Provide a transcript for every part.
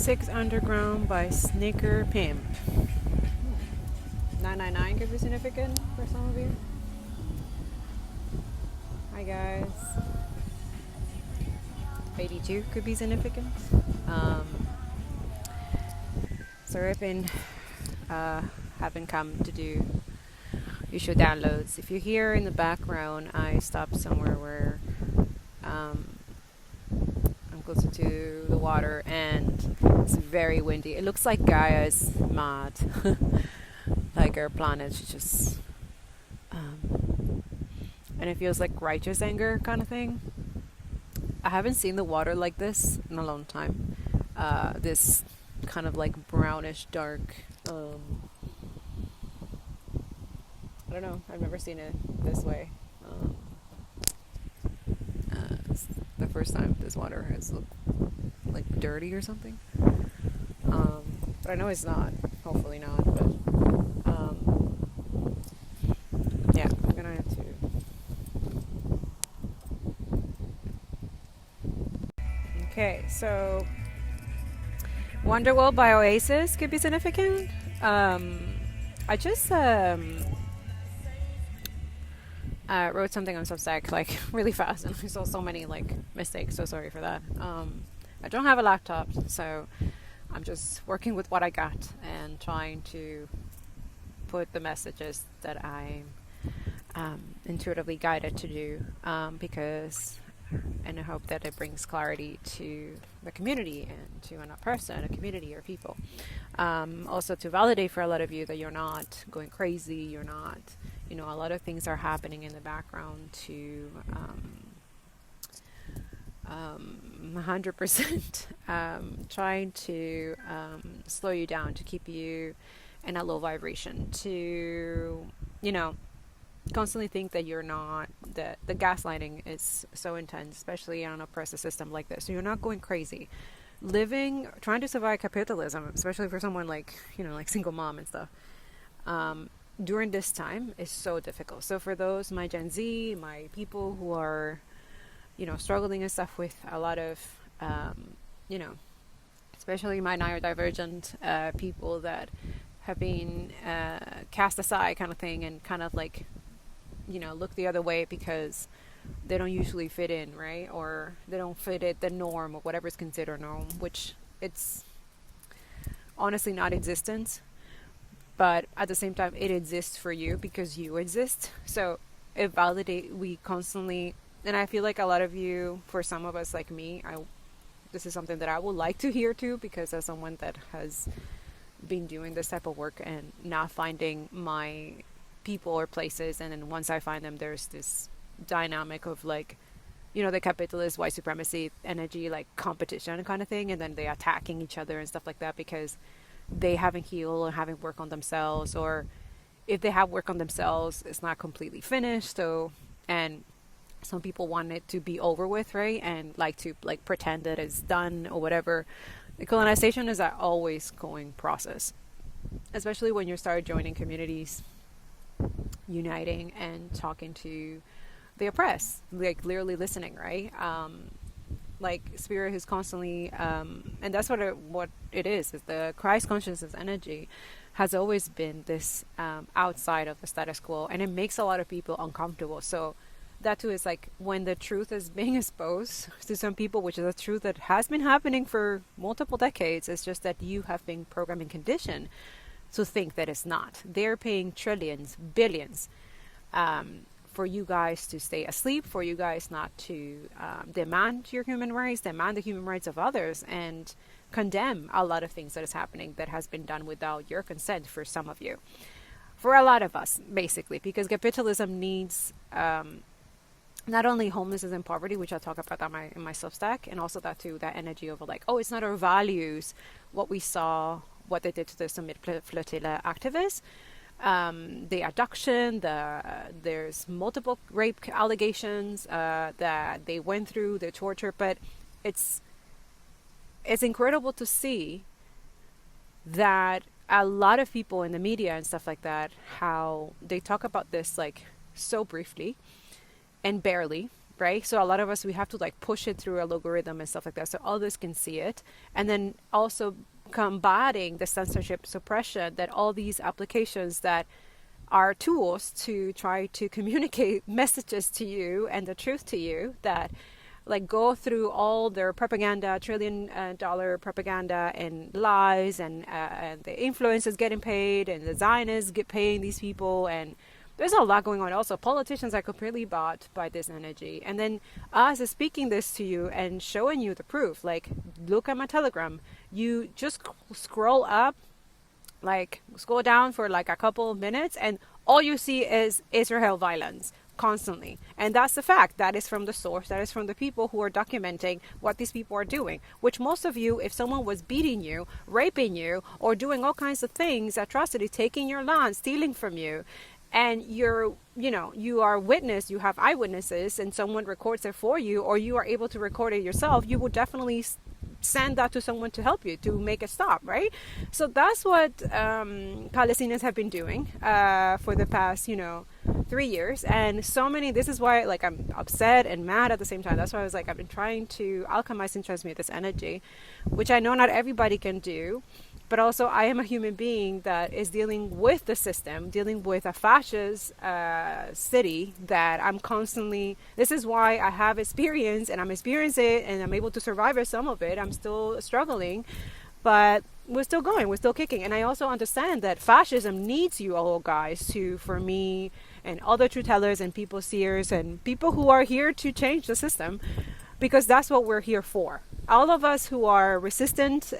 Six Underground by Sneaker Pimp. 999 could be significant for some of you. Hi guys. 82 could be significant. So I've been haven't come to do usual downloads. If you hear in the background, I stopped somewhere where I'm closer to the water and it's very windy. It looks like Gaia is mad. Like our planet's just and it feels like righteous anger kind of thing. I haven't seen the water like this in a long time. This kind of like brownish dark I don't know, I've never seen it this way. It's the first time this water has looked like dirty or something. But I know it's not. Hopefully not. But yeah, I'm gonna have to. Okay, so Wonderworld by Oasis could be significant. I just wrote something on Substack like really fast and I saw so many like mistakes, so sorry for that. I don't have a laptop, so I'm just working with what I got and trying to put the messages that I'm intuitively guided to do, because and I hope that it brings clarity to the community and to a person, a community or people. Also to validate for a lot of you that you're not going crazy, you're not, a lot of things are happening in the background to 100% trying to slow you down, to keep you in a low vibration, to, constantly think that you're not, that the gaslighting is so intense, especially on an oppressive system like this. So you're not going crazy. Trying to survive capitalism, especially for someone like, like single mom and stuff, during this time is so difficult. So for those, my Gen Z, my people who are, struggling and stuff with a lot of, especially my neurodivergent people that have been cast aside kind of thing and kind of like, look the other way because they don't usually fit in, right? Or they don't fit in the norm or whatever is considered norm, which it's honestly not existent. But at the same time, it exists for you because you exist. So we constantly, and I feel like a lot of you, for some of us like me, this is something that I would like to hear too, because as someone that has been doing this type of work and not finding my people or places, and then once I find them, there's this dynamic of like, the capitalist white supremacy energy, like competition kind of thing, and then they attacking each other and stuff like that because they haven't healed or haven't worked on themselves, or if they have work on themselves, it's not completely finished. So, and some people want it to be over with, right? And like to like pretend that it's done or whatever. The colonization is an always going process, especially when you start joining communities, uniting and talking to the oppressed, like literally listening, right? Like spirit who's constantly and that's what it is the Christ consciousness energy has always been this outside of the status quo, and it makes a lot of people uncomfortable. So that too is like when the truth is being exposed to some people, which is a truth that has been happening for multiple decades. It's just that you have been programmed and conditioned to think that it's not. They're paying trillions, billions for you guys to stay asleep, for you guys not to demand your human rights, demand the human rights of others, and condemn a lot of things that is happening that has been done without your consent for some of you. For a lot of us, basically, because capitalism needs not only homelessness and poverty, which I talk about that in my Substack, and also that too, that energy of like, oh, it's not our values, what we saw, what they did to the Summit Flotilla activists, the abduction, there's multiple rape allegations that they went through, the torture, but it's incredible to see that a lot of people in the media and stuff like that, how they talk about this like so briefly and barely, right? So a lot of us, we have to like push it through a logarithm and stuff like that so others can see it. And then also combating the censorship suppression that all these applications that are tools to try to communicate messages to you and the truth to you, that like go through all their propaganda, $1 trillion propaganda and lies, and the influencers getting paid, and the Zionists get paying these people, and there's a lot going on. Also, politicians are completely bought by this energy. And then us is speaking this to you and showing you the proof. Like, look at my Telegram. You just scroll up, like scroll down for like a couple of minutes, and all you see is Israel violence constantly. And that's the fact. That is from the source. That is from the people who are documenting what these people are doing. Which most of you, if someone was beating you, raping you, or doing all kinds of things, atrocity, taking your land, stealing from you, and you are witness, you have eyewitnesses, and someone records it for you, or you are able to record it yourself, you will definitely send that to someone to help you, to make it stop, right? So that's what Palestinians have been doing for the past 3 years. And so many, this is why like I'm upset and mad at the same time. That's why I was like, I've been trying to alchemize and transmute this energy, which I know not everybody can do. But also, I am a human being that is dealing with the system, dealing with a fascist city that I'm constantly. This is why I have experience, and I'm experiencing it, and I'm able to survive some of it. I'm still struggling, but we're still going, we're still kicking. And I also understand that fascism needs you all guys for me and other truth tellers and people seers and people who are here to change the system, because that's what we're here for. All of us who are resistant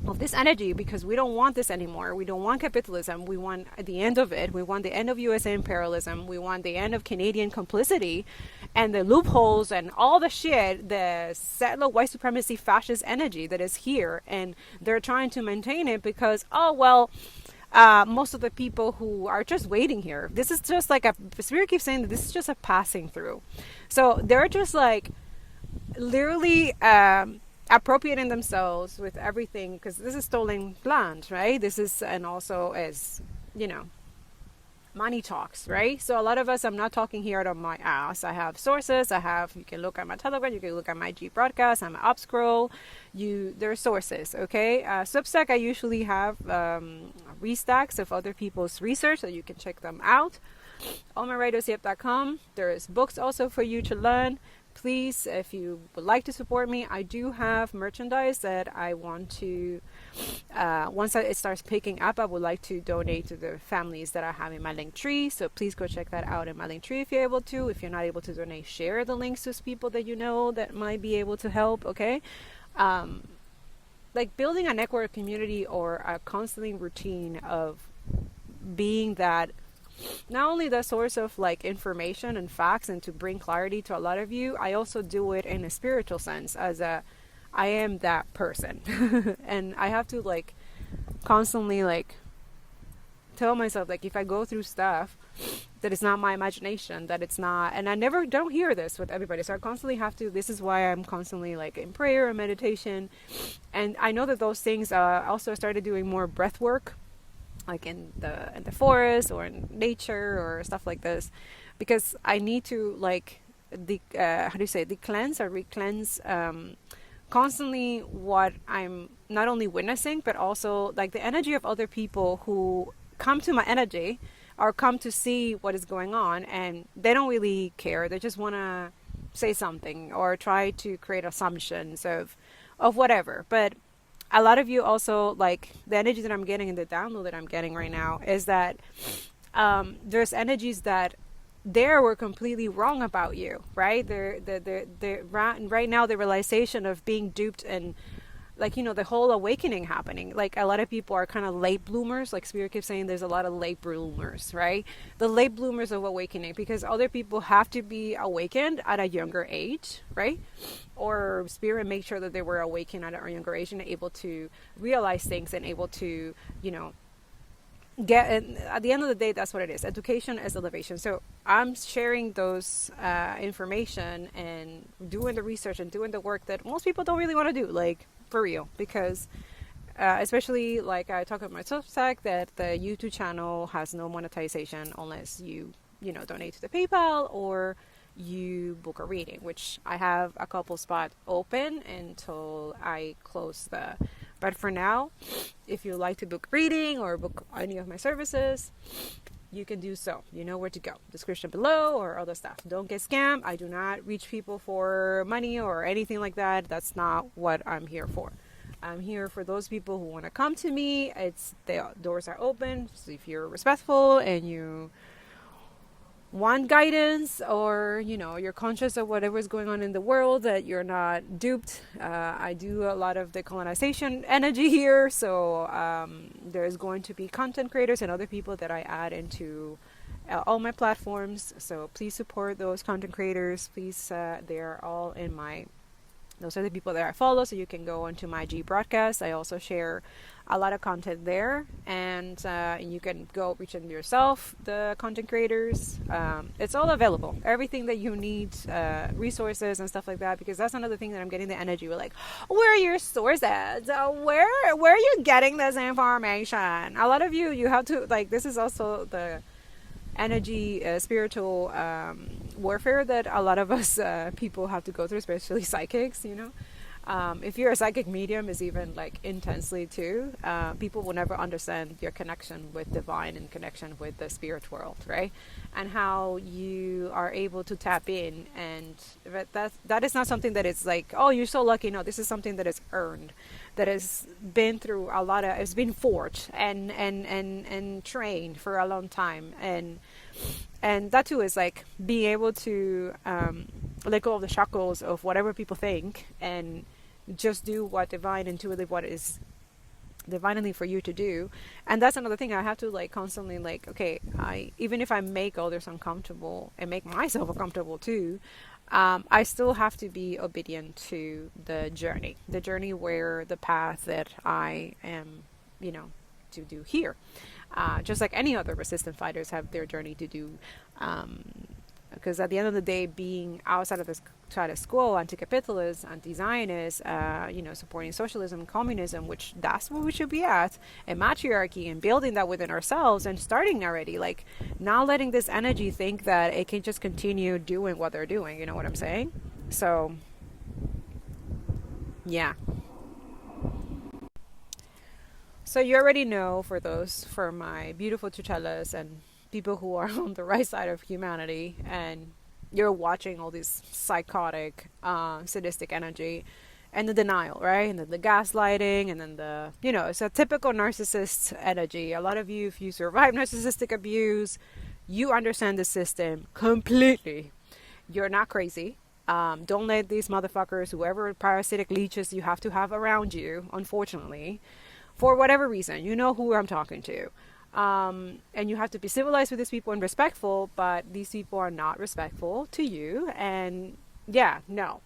of this energy, because we don't want this anymore. We don't want capitalism. We want the end of it. We want the end of USA imperialism. We want the end of Canadian complicity and the loopholes and all the shit, the settler white supremacy fascist energy that is here. And they're trying to maintain it because, most of the people who are just waiting here, this is just like Spirit keeps saying that this is just a passing through. So they're just like literally appropriating themselves with everything, because this is stolen land, right? This is, and also as money talks, right? So a lot of us, I'm not talking here out of my ass. I have sources. You can look at my Telegram, you can look at my G broadcast, I'm upscroll. There are sources, okay? Substack, I usually have restacks of other people's research, so you can check them out. allmyradioscape.com. There's books also for you to learn. Please, if you would like to support me, I do have merchandise that I want to, once it starts picking up, I would like to donate to the families that I have in my link tree. So please go check that out in my link tree if you're able to. If you're not able to donate, share the links to people that you know that might be able to help, okay? Like building a network community or a constantly routine of being that not only the source of like information and facts and to bring clarity to a lot of you, I also do it in a spiritual sense as I am that person. And I have to like constantly like tell myself, like, if I go through stuff that it's not my imagination, that it's not, and I never don't hear this with everybody. So I constantly have to, this is why I'm constantly like in prayer and meditation. And I know that those things also started doing more breath work, like in the forest or in nature or stuff like this, because I need to like decleanse or re-cleanse constantly what I'm not only witnessing, but also like the energy of other people who come to my energy or come to see what is going on, and they don't really care. They just want to say something or try to create assumptions of whatever. But a lot of you also, like the energy that I'm getting and the download that I'm getting right now is that there's energies that were completely wrong about you, right? Right now the realization of being duped and like, the whole awakening happening. Like a lot of people are kind of late bloomers. Like Spirit keeps saying there's a lot of late bloomers, right? The late bloomers of awakening, because other people have to be awakened at a younger age, right? Or Spirit make sure that they were awakened at a younger age and able to realize things and able to, get, and at the end of the day, that's what it is. Education is elevation. So I'm sharing those information and doing the research and doing the work that most people don't really want to do, like for real, because especially like I talk about my Substack, that the YouTube channel has no monetization unless you donate to the PayPal or you book a reading, which I have a couple spots open until I close the. But for now, if you like to book reading or book any of my services, you can do so. You know where to go. Description below or other stuff. Don't get scammed. I do not reach people for money or anything like that. That's not what I'm here for. I'm here for those people who want to come to me. The doors are open. So if you're respectful and you want guidance, or you're conscious of whatever's going on in the world, that you're not duped. I do a lot of decolonization energy here, so there's going to be content creators and other people that I add into all my platforms. So please support those content creators. Please, they're all in my. Those are the people that I follow, so you can go onto my G broadcast. I also share a lot of content there, and you can go reach them yourself, the content creators. It's all available, everything that you need, resources and stuff like that, because that's another thing that I'm getting the energy with, like, where are your sources? Where are you getting this information? A lot of you have to, like, this is also the energy, spiritual warfare that a lot of us people have to go through, especially psychics. If you're a psychic medium, is even like intensely too. People will never understand your connection with divine and connection with the spirit world, right? And how you are able to tap in, and that is not something that is like, oh, you're so lucky. No, this is something that is earned, that has been through a lot of, it's been forged and trained for a long time, and that too is like being able to let go of the shackles of whatever people think and just do what divine, intuitive, what is divinely for you to do. And that's another thing I have to like constantly, like, okay, even if I make others uncomfortable and make myself uncomfortable too, I still have to be obedient to the journey where the path that I am, to do here. Just like any other resistant fighters have their journey to do. Because at the end of the day, being outside of the status quo, anti-capitalist, anti-Zionist, supporting socialism, communism, which that's what we should be at, and matriarchy, and building that within ourselves, and starting already, like, not letting this energy think that it can just continue doing what they're doing. You know what I'm saying? So, yeah. So you already know, for my beautiful chuchelas and people who are on the right side of humanity, and you're watching all this psychotic, sadistic energy and the denial, right? And then the gaslighting, and then it's a typical narcissist energy. A lot of you, if you survive narcissistic abuse, you understand the system completely. You're not crazy. Don't let these motherfuckers, whoever parasitic leeches you have to have around you, unfortunately, for whatever reason, you know who I'm talking to. And you have to be civilized with these people and respectful, but these people are not respectful to you. And yeah, no,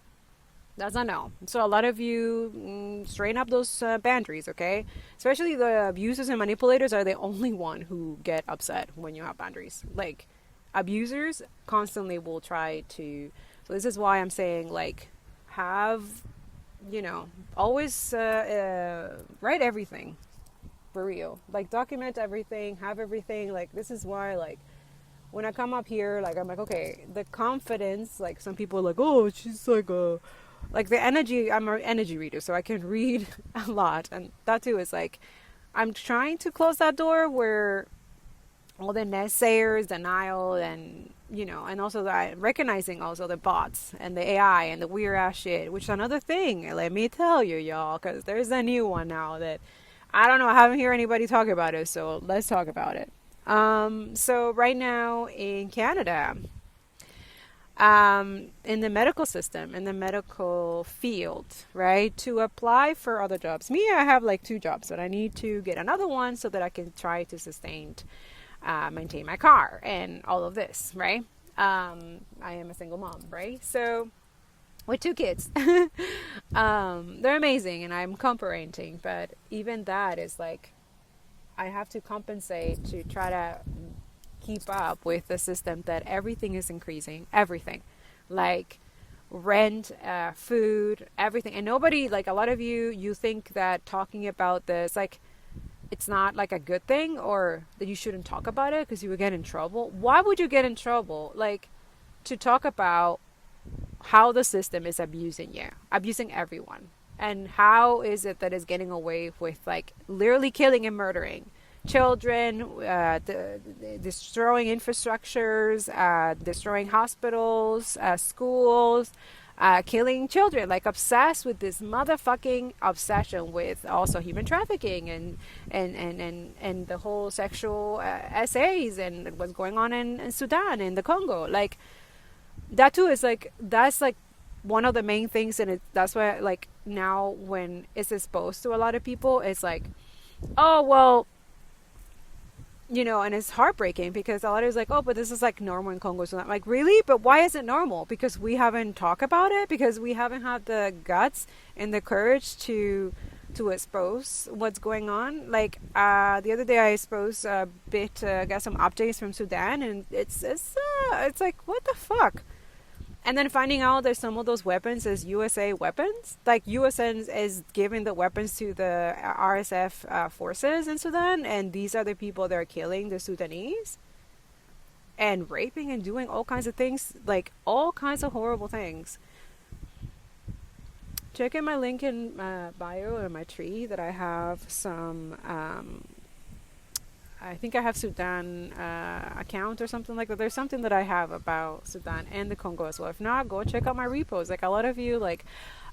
that's a no. So a lot of you straighten up those boundaries, okay? Especially the abusers and manipulators are the only one who get upset when you have boundaries. Like, abusers constantly will try to. So this is why I'm saying, like, have, always write everything. For real, like, document everything, have everything. Like, this is why, like, when I come up here, like, I'm like, okay, the confidence, like, some people are like, oh, she's like the energy. I'm an energy reader, so I can read a lot, and that too is like, I'm trying to close that door where all the naysayers, denial, and and also recognizing also the bots and the AI and the weird ass shit, which is another thing. Let me tell you, y'all, because there's a new one now that I don't know. I haven't heard anybody talk about it, so let's talk about it. So right now in Canada, in the medical system, in the medical field, right, to apply for other jobs. Me, I have like 2 jobs, but I need to get another one so that I can try to maintain my car and all of this, right? I am a single mom, right? So, with 2 kids. They're amazing, and I'm co-parenting, but even that is like, I have to compensate to try to keep up with the system that everything is increasing. Everything. Like rent, food, everything. And nobody, like, a lot of you think that talking about this, like, it's not like a good thing, or that you shouldn't talk about it because you would get in trouble. Why would you get in trouble? Like, to talk about how the system is abusing you, abusing everyone, and how is it that it's getting away with like literally killing and murdering children, destroying infrastructures, destroying hospitals, schools, killing children, like obsessed with this motherfucking obsession with also human trafficking and the whole sexual essays and what's going on in Sudan and the Congo. Like that too is like, that's like one of the main things, and that's why like now when it's exposed to a lot of people, it's like, oh well, you know, and it's heartbreaking because a lot of it's like, oh, but this is like normal in Congo. So I'm like, really? But why is it normal? Because we haven't talked about it, because we haven't had the guts and the courage to expose what's going on. Like the other day I exposed a bit, got some updates from Sudan, and it's like, what the fuck? And then finding out that some of those weapons is USA weapons. Like USN is giving the weapons to the RSF forces in Sudan. And these are the people that are killing the Sudanese. And raping and doing all kinds of things. Like all kinds of horrible things. Check in my link in bio or my tree that I have some... I think I have Sudan account or something like that. There's something that I have about Sudan and the Congo as well. If not, go check out my repos. Like a lot of you like,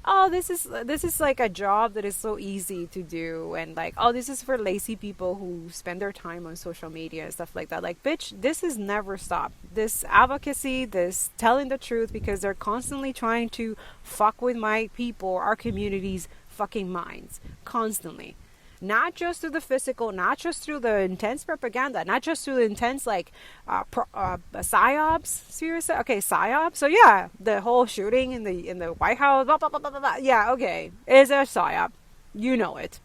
oh, this is like a job that is so easy to do, and like, oh, this is for lazy people who spend their time on social media and stuff like that. Like, bitch, this is never stopped. This advocacy, this telling the truth, because they're constantly trying to fuck with my people, our communities' fucking minds, constantly. Not just through the physical, not just through the intense propaganda, not just through the intense like psyops. Seriously, okay, psyops. So yeah, the whole shooting in the White House, blah, blah, blah, blah, blah. Yeah, okay, is a psyop. You know it.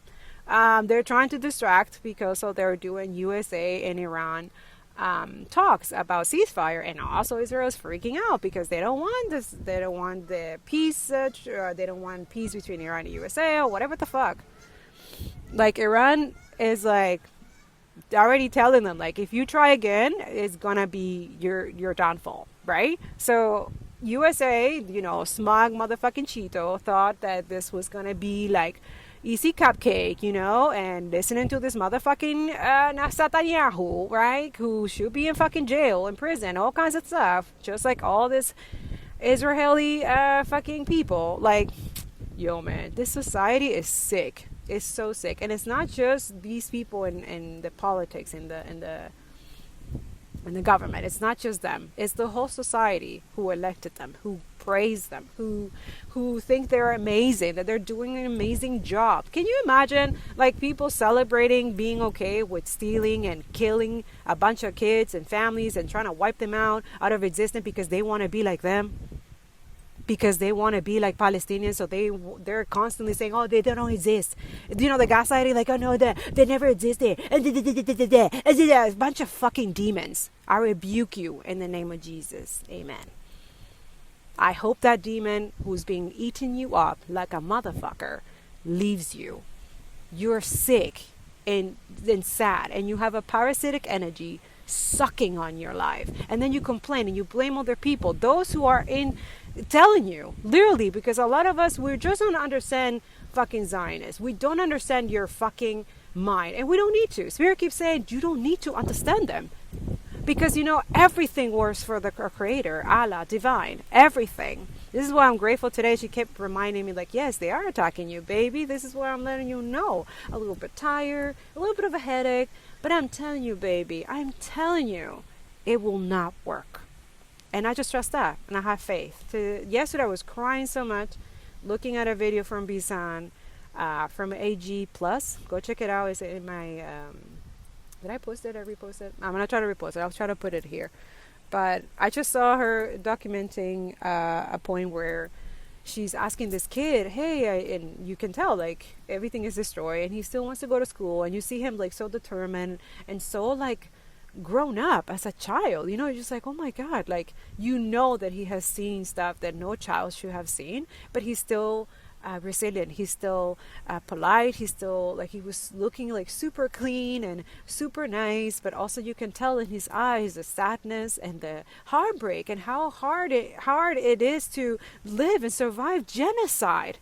They're trying to distract because so they're doing USA and Iran talks about ceasefire, and also Israel is freaking out because they don't want this. They don't want the peace. They don't want peace between Iran and USA or whatever the fuck. Like Iran is like already telling them, like, if you try again, it's gonna be your downfall, right? So USA, you know, smug motherfucking Cheeto thought that this was gonna be like easy cupcake, you know, and listening to this motherfucking Netanyahu, right, who should be in fucking jail, in prison, all kinds of stuff, just like all this Israeli fucking people. Like, yo, man, this society is sick. It's so sick. And it's not just these people in the politics, in the government. It's not just them. It's the whole society who elected them, who praise them, who think they're amazing, that they're doing an amazing job. Can you imagine like people celebrating being okay with stealing and killing a bunch of kids and families and trying to wipe them out of existence because they want to be like them? Because they want to be like Palestinians, so they're constantly saying, oh, they don't exist. You know, the gaslighting, like, oh no, they never existed. A bunch of fucking demons. I rebuke you in the name of Jesus. Amen. I hope that demon who's being eating you up like a motherfucker leaves you. You're sick and sad, and you have a parasitic energy sucking on your life. And then you complain and you blame other people. Those who are telling you, literally, because a lot of us, we just don't understand fucking Zionists. We don't understand your fucking mind, and we don't need to. Spirit keeps saying you don't need to understand them, because you know everything works for the creator, Allah, divine, everything. This is why I'm grateful today. She kept reminding me, like, yes, they are attacking you, baby. This is why I'm letting you know. A little bit tired, a little bit of a headache, but I'm telling you, baby, I'm telling you, it will not work. And I just trust that, and I have faith. Yesterday I was crying so much, looking at a video from Bisan, from AG Plus. Go check it out. It's in my, did I post it? I repost it? I'm going to try to repost it. I'll try to put it here. But I just saw her documenting a point where she's asking this kid, hey, and you can tell, like, everything is destroyed, and he still wants to go to school, and you see him, like, so determined, and so, like, grown up as a child, you know. You're just like, oh my God, like, you know that he has seen stuff that no child should have seen, but he's still resilient. He's still polite. He's still like, he was looking like super clean and super nice, but also you can tell in his eyes the sadness and the heartbreak and how hard it is to live and survive genocide.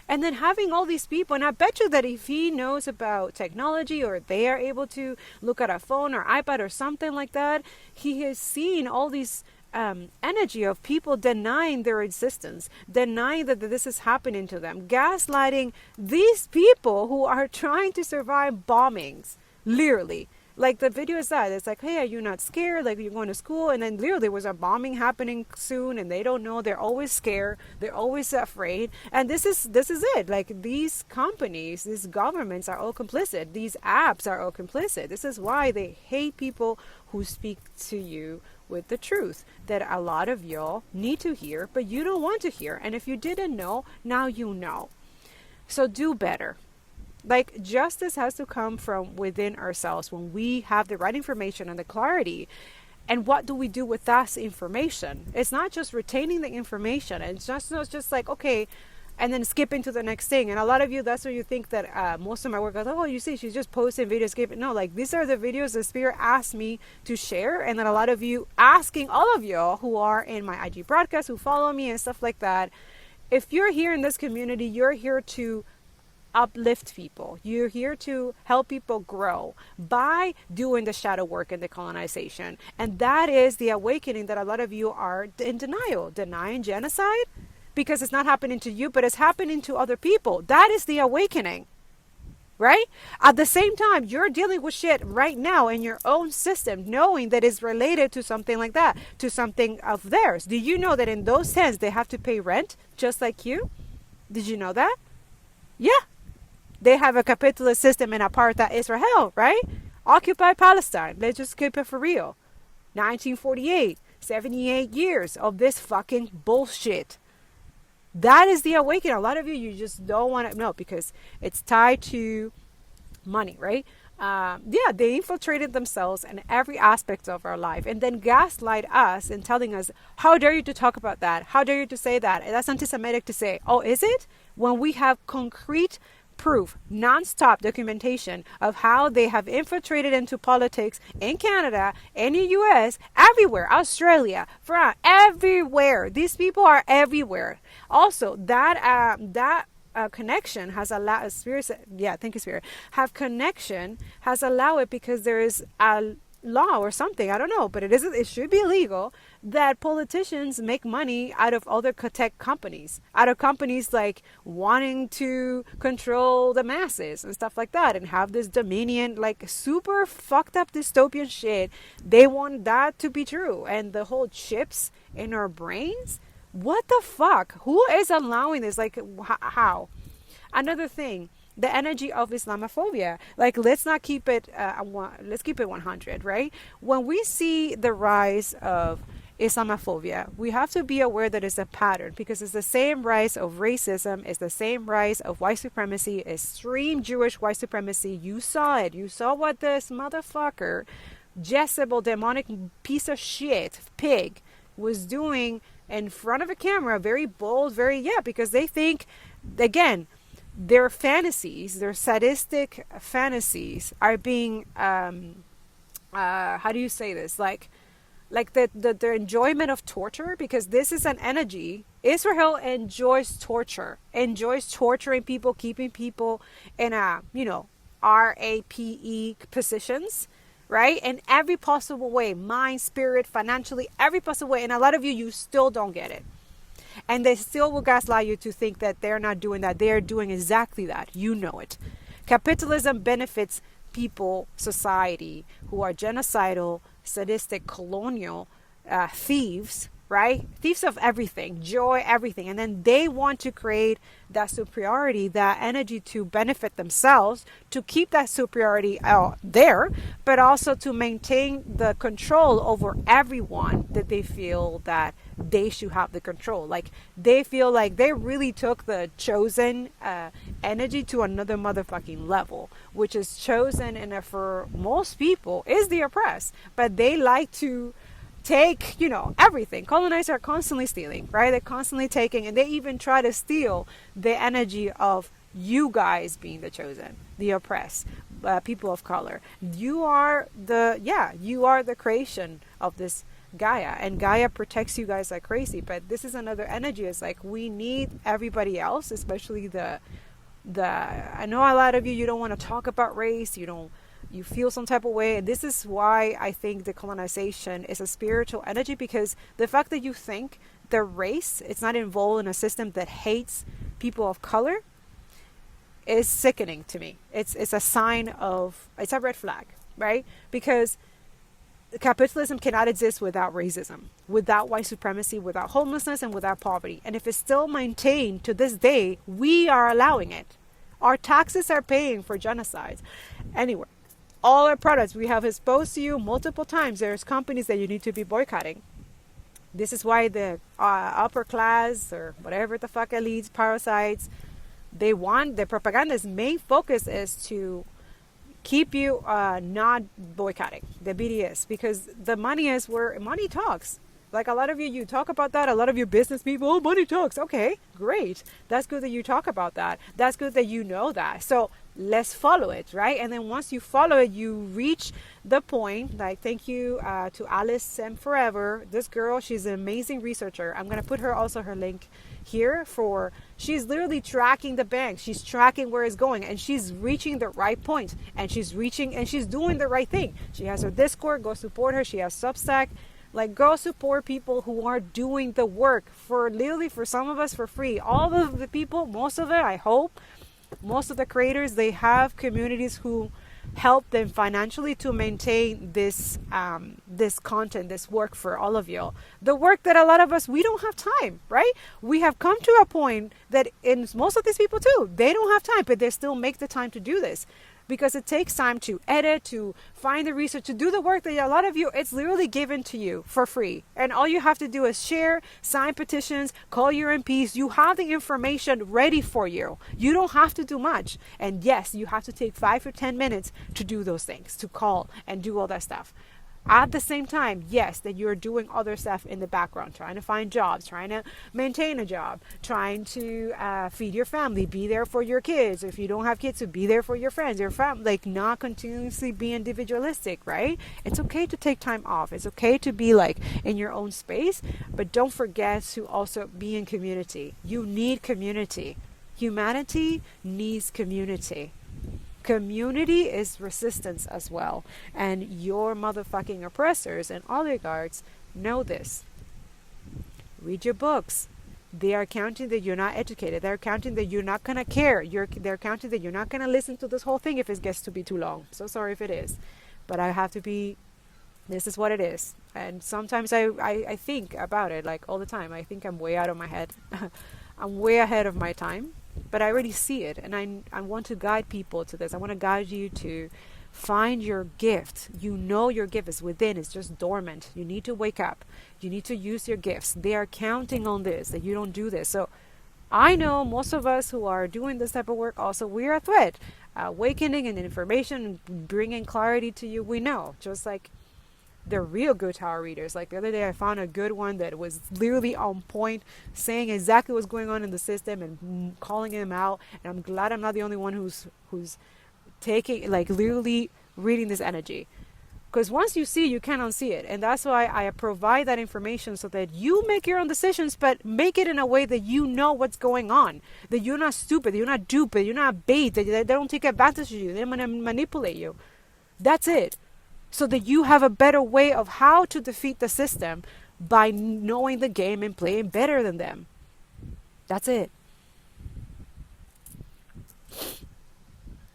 And then having all these people, and I bet you that if he knows about technology, or they are able to look at a phone or iPad or something like that, he has seen all these energy of people denying their existence, denying that this is happening to them, gaslighting these people who are trying to survive bombings, literally. Like the video is that it's like, hey, are you not scared? Like, you're going to school, and then literally there was a bombing happening soon, and they don't know. They're always scared. They're always afraid. And this is it. Like, these companies, these governments are all complicit. These apps are all complicit. This is why they hate people who speak to you with the truth that a lot of y'all need to hear, but you don't want to hear. And if you didn't know, now you know. So do better. Like, justice has to come from within ourselves when we have the right information and the clarity. And what do we do with that information? It's not just retaining the information. It's just like, okay, and then skipping to the next thing. And a lot of you, that's where you think that most of my work, oh, you see, she's just posting videos, skipping. No, like, these are the videos the Spirit asked me to share. And then a lot of you asking, all of y'all who are in my IG broadcast, who follow me and stuff like that. If you're here in this community, you're here to uplift people. You're here to help people grow by doing the shadow work and the colonization. And that is the awakening that a lot of you are in denial, denying genocide because it's not happening to you, but it's happening to other people. That is the awakening, right? At the same time, you're dealing with shit right now in your own system, knowing that it's related to something like that, to something of theirs. Do you know that in those tents they have to pay rent just like you? Did you know that? Yeah. They have a capitalist system in apartheid Israel, right? Occupy Palestine. Let's just keep it for real. 1948, 78 years of this fucking bullshit. That is the awakening. A lot of you just don't want to know because it's tied to money, right? They infiltrated themselves in every aspect of our life and then gaslight us and telling us, how dare you to talk about that? How dare you to say that? And that's anti-Semitic to say. Oh, is it? When we have concrete proof, non-stop documentation of how they have infiltrated into politics in Canada, in the US, everywhere, Australia, France, everywhere. These people are everywhere. Also, that connection has allowed Spirit. Yeah, thank you, Spirit. Have connection has allowed it because there is a law or something, I don't know, but it should be illegal that politicians make money out of other tech companies, out of companies like wanting to control the masses and stuff like that and have this dominion, like super fucked up dystopian shit. They want that to be true. And the whole chips in our brains, what the fuck? Who is allowing this? Like, how? Another thing, the energy of Islamophobia. Like, let's not keep it, let's keep it 100, right? When we see the rise of Islamophobia, we have to be aware that it's a pattern because it's the same rise of racism, it's the same rise of white supremacy, extreme Jewish white supremacy. You saw it. You saw what this motherfucker, Jezebel, demonic piece of shit, pig, was doing in front of a camera. Very bold, because they think, again, their fantasies, their sadistic fantasies are being, how do you say this? Like the enjoyment of torture, because this is an energy. Israel enjoys torture, enjoys torturing people, keeping people in RAPE positions, right? In every possible way, mind, spirit, financially, every possible way. And a lot of you still don't get it. And they still will gaslight you to think that they're not doing that. They're doing exactly that. You know it. Capitalism benefits people, society, who are genocidal, sadistic, colonial thieves, right? Thieves of everything, joy, everything. And then they want to create that superiority, that energy to benefit themselves, to keep that superiority out there, but also to maintain the control over everyone that they feel that they should have the control. Like, they feel like they really took the chosen energy to another motherfucking level, which is chosen, and for most people is the oppressed, but they like to take, you know, everything. Colonizers are constantly stealing, right? They're constantly taking, and they even try to steal the energy of you guys being the chosen, the oppressed, people of color. You are the creation of this Gaia, and Gaia protects you guys like crazy. But this is another energy. It's like we need everybody else, especially the I know a lot of you don't want to talk about race. You feel some type of way, and this is why I think the colonization is a spiritual energy, because the fact that you think the race is not involved in a system that hates people of color is sickening to me. It's a sign of, it's a red flag, right? Because capitalism cannot exist without racism, without white supremacy, without homelessness, and without poverty. And if it's still maintained to this day, we are allowing it. Our taxes are paying for genocides. Anyway, all our products we have exposed to you multiple times. There's companies that you need to be boycotting. This is why the upper class, or whatever the fuck, elites, parasites, they want, their propaganda's main focus is to keep you not boycotting the BDS, because the money is where money talks. Like a lot of you talk about that. A lot of you business people, oh, money talks. Okay, great. That's good that you talk about that. That's good that you know that. So let's follow it, right? And then once you follow it, you reach the point. Like, thank you to Alice and Forever. This girl, she's an amazing researcher. I'm going to put her link here she's literally tracking the bank. She's tracking where it's going, and she's reaching the right point, and she's doing the right thing. She has her Discord. Go support her. She has Substack. Like, go support people who are doing the work for some of us for free. All of the people, most of it, I hope, most of the creators, they have communities who help them financially to maintain this content, this work for all of you. The work that a lot of us, we don't have time, right? We have come to a point that in most of these people too, they don't have time, but they still make the time to do this. Because it takes time to edit, to find the research, to do the work that a lot of you, it's literally given to you for free. And all you have to do is share, sign petitions, call your MPs. You have the information ready for you. You don't have to do much. And yes, you have to take 5 or 10 minutes to do those things, to call and do all that stuff. At the same time, yes, that you're doing other stuff in the background, trying to find jobs, trying to maintain a job, trying to feed your family, be there for your kids. If you don't have kids, to be there for your friends, your family, like not continuously be individualistic, right? It's okay to take time off. It's okay to be like in your own space, but don't forget to also be in community. You need community. Humanity needs community. Community is resistance as well. And your motherfucking oppressors and oligarchs know this. Read your books. They are counting that you're not educated. They're counting that you're not going to care. They're counting that you're not going to listen to this whole thing if it gets to be too long. So sorry if it is. But I have to be, this is what it is. And sometimes I think about it like all the time. I think I'm way out of my head. I'm way ahead of my time. But I already see it, and I want to guide people to this. I want to guide you to find your gift. You know your gift is within. It's just dormant. You need to wake up. You need to use your gifts. They are counting on this, that you don't do this. So I know most of us who are doing this type of work also, we're a threat. Awakening and information, bringing clarity to you, we know. Just like they're real good tarot readers. Like the other day I found a good one that was literally on point, saying exactly what's going on in the system and calling him out. And I'm glad I'm not the only one who's taking, like, literally reading this energy. Because once you see, you can't unsee it. And that's why I provide that information, so that you make your own decisions, but make it in a way that you know what's going on. That you're not stupid, that you're not duped, that you're not bait, that they don't take advantage of you, they're going to manipulate you. That's it. So that you have a better way of how to defeat the system by knowing the game and playing better than them. That's it.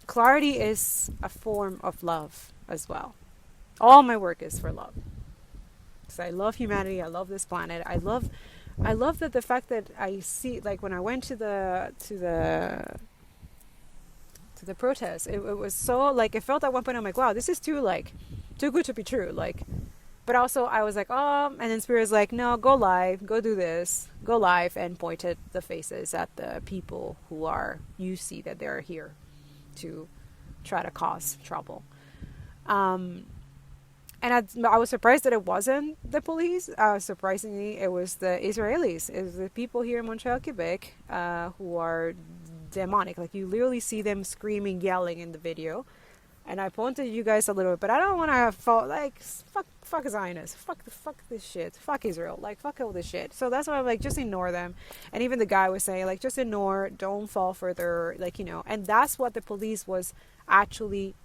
Clarity is a form of love as well. All my work is for love. Because I love humanity. I love this planet. I love that the fact that I see, like when I went to the protest, it was so, like, it felt at one point I'm like, wow, this is too good to be true. Like, but also I was like, oh, and then Spirit's like, no, go live, go do this, go live, and pointed the faces at the people who you see that they're here to try to cause trouble. And I was surprised that it wasn't the police. Surprisingly, it was the Israelis. It was the people here in Montreal, Quebec, who are demonic. Like, you literally see them screaming, yelling in the video. And I pointed you guys a little bit, but I don't want to fall like fuck Zionists, fuck this shit, fuck Israel, like fuck all this shit. So that's why I'm like, just ignore them. And even the guy was saying like, just ignore, don't fall further, like, you know. And that's what the police was actually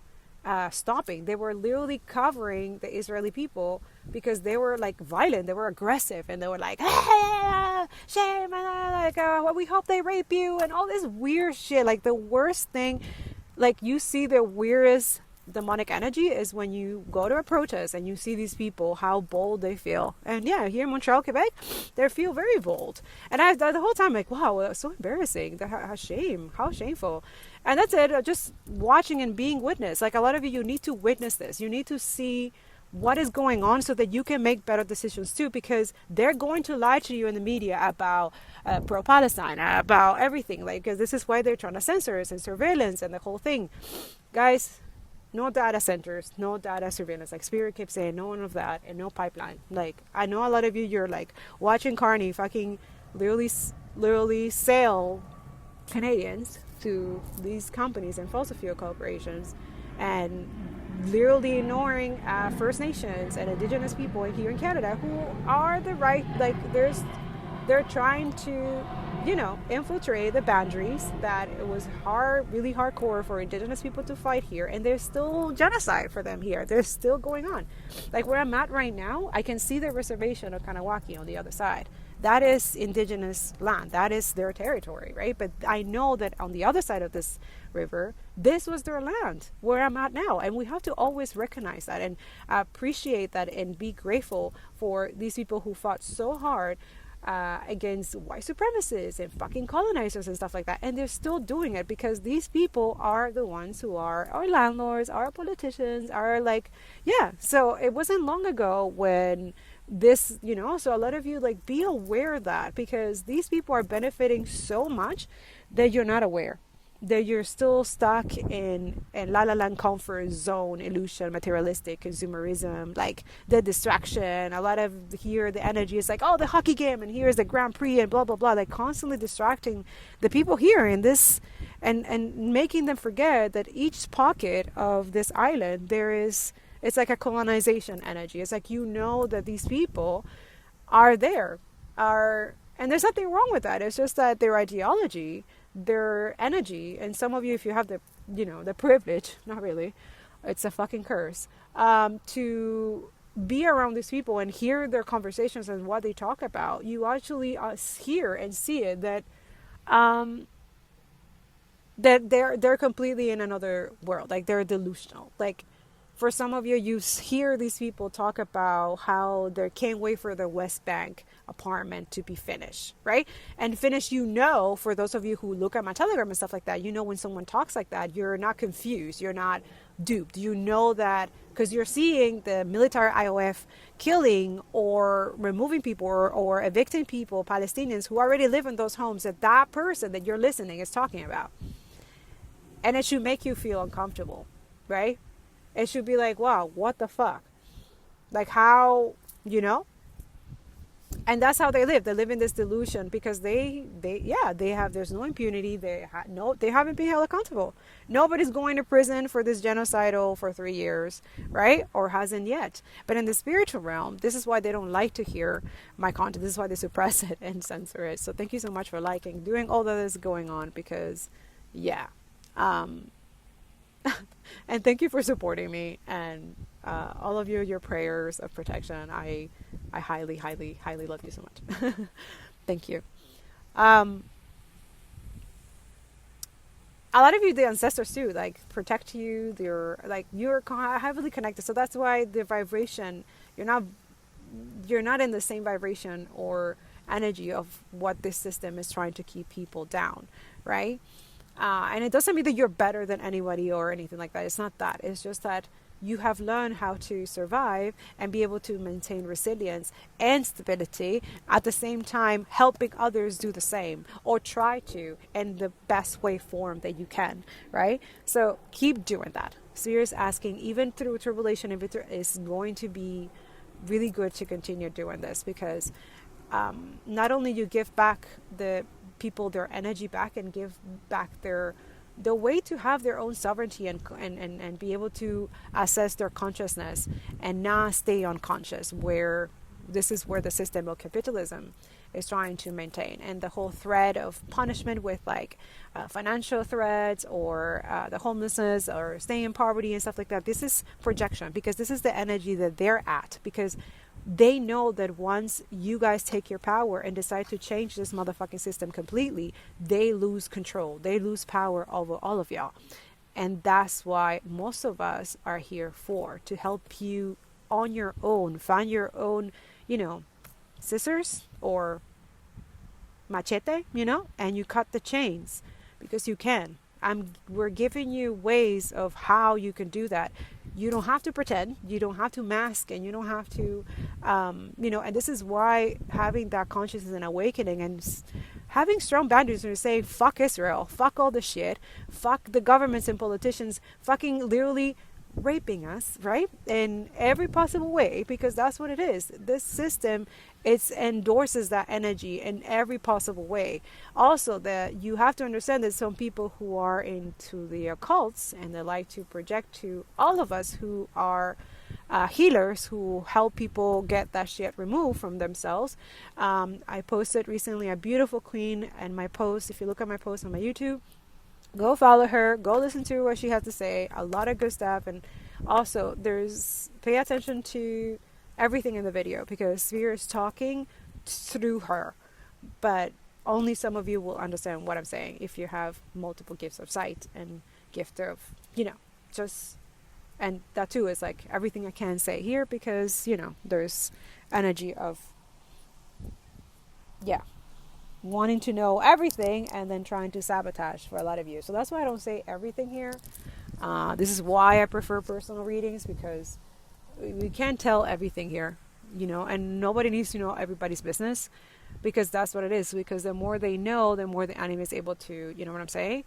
stopping. They were literally covering the Israeli people because they were like violent, they were aggressive, and they were like, hey, shame, like we hope they rape you, and all this weird shit. Like, the worst thing, like, you see the weirdest demonic energy is when you go to a protest and you see these people, how bold they feel. And yeah, here in Montreal, Quebec, they feel very bold. And I the whole time like, wow, that's so embarrassing. How shameful. And that's it. Just watching and being witness. Like, a lot of you need to witness this. You need to see what is going on so that you can make better decisions too, because they're going to lie to you in the media about pro-Palestine, about everything, like, because this is why they're trying to censor us and surveillance and the whole thing. Guys, no data centers, no data surveillance. Like Spirit keeps saying, no one of that, and no pipeline. Like, I know a lot of you, you're like watching Carney fucking literally sell Canadians to these companies and fossil fuel corporations, and literally ignoring First Nations and Indigenous people here in Canada who are the right, like, they're trying to, you know, infiltrate the boundaries that it was really hardcore for Indigenous people to fight here, and there's still genocide for them here. There's still going on. Like, where I'm at right now, I can see the reservation of Kanawaki on the other side. That is Indigenous land. That is their territory, right? But I know that on the other side of this river, this was their land, where I'm at now. And we have to always recognize that and appreciate that and be grateful for these people who fought so hard against white supremacists and fucking colonizers and stuff like that. And they're still doing it because these people are the ones who are our landlords, our politicians, are like, yeah. So it wasn't long ago when this, you know, so a lot of you, like, be aware of that, because these people are benefiting so much that you're not aware, that you're still stuck in la la land comfort zone, illusion, materialistic consumerism, like the distraction. A lot of here the energy is like, oh, the hockey game, and here's the Grand Prix and blah blah blah, like constantly distracting the people here in this, and making them forget that each pocket of this island there is, it's like a colonization energy. It's like, you know, that these people are there, and there's nothing wrong with that. It's just that their ideology, their energy, and some of you, if you have the, you know, the privilege, not really, it's a fucking curse, to be around these people and hear their conversations and what they talk about, you actually hear and see it, that that they're completely in another world. Like, they're delusional. Like, for some of you, you hear these people talk about how they can't wait for the West Bank apartment to be finished, right? And finished, you know, for those of you who look at my Telegram and stuff like that, you know, when someone talks like that, you're not confused, you're not duped. You know that because you're seeing the military IOF killing or removing people or evicting people, Palestinians who already live in those homes, that person that you're listening is talking about. And it should make you feel uncomfortable, right? It should be like, wow, what the fuck? Like, how, you know? And that's how they live. They live in this delusion because they have, there's no impunity. They haven't been held accountable. Nobody's going to prison for this genocidal for 3 years, right? Or hasn't yet. But in the spiritual realm, this is why they don't like to hear my content. This is why they suppress it and censor it. So thank you so much for liking, doing all that is going on, because, yeah. And thank you for supporting me, and all of you, your prayers of protection. I highly, highly, highly love you so much. Thank you. A lot of you, the ancestors too, like, protect you. They're like, you're heavily connected, so that's why the vibration, you're not in the same vibration or energy of what this system is trying to keep people down, right? And it doesn't mean that you're better than anybody or anything like that. It's not that. It's just that you have learned how to survive and be able to maintain resilience and stability, at the same time helping others do the same, or try to, in the best way form that you can, right? So keep doing that. Sphere is asking, even through tribulation, if it is going to be really good to continue doing this, because not only you give back the people their energy back and give back the way to have their own sovereignty and be able to assess their consciousness and not stay unconscious, where this is where the system of capitalism is trying to maintain. And the whole thread of punishment with like financial threats or the homelessness or staying in poverty and stuff like that, this is projection, because this is the energy that they're at, because they know that once you guys take your power and decide to change this motherfucking system completely, they lose control, they lose power over all of y'all. And that's why most of us are here for, to help you on your own, find your own, scissors or machete, and you cut the chains, because you can. We're giving you ways of how you can do that. You don't have to pretend, you don't have to mask, and you don't have to, and this is why having that consciousness and awakening and having strong boundaries when you say fuck Israel, fuck all the shit, fuck the governments and politicians fucking literally raping us, right, in every possible way, because that's what it is. This system, it endorses that energy in every possible way. Also, that you have to understand that some people who are into the occults and they like to project to all of us who are healers, who help people get that shit removed from themselves. I posted recently a beautiful queen, and my post, if you look at my post on my YouTube, go follow her, go listen to what she has to say, a lot of good stuff. And also pay attention to everything in the video, because Sphere is talking through her, but only some of you will understand what I'm saying if you have multiple gifts of sight and gift of, and that too is like everything I can say here, because, there's energy of, wanting to know everything and then trying to sabotage for a lot of you. So that's why I don't say everything here. This is why I prefer personal readings, because we can't tell everything here, and nobody needs to know everybody's business, because that's what it is. Because the more they know, the more the anime is able to, you know what I'm saying?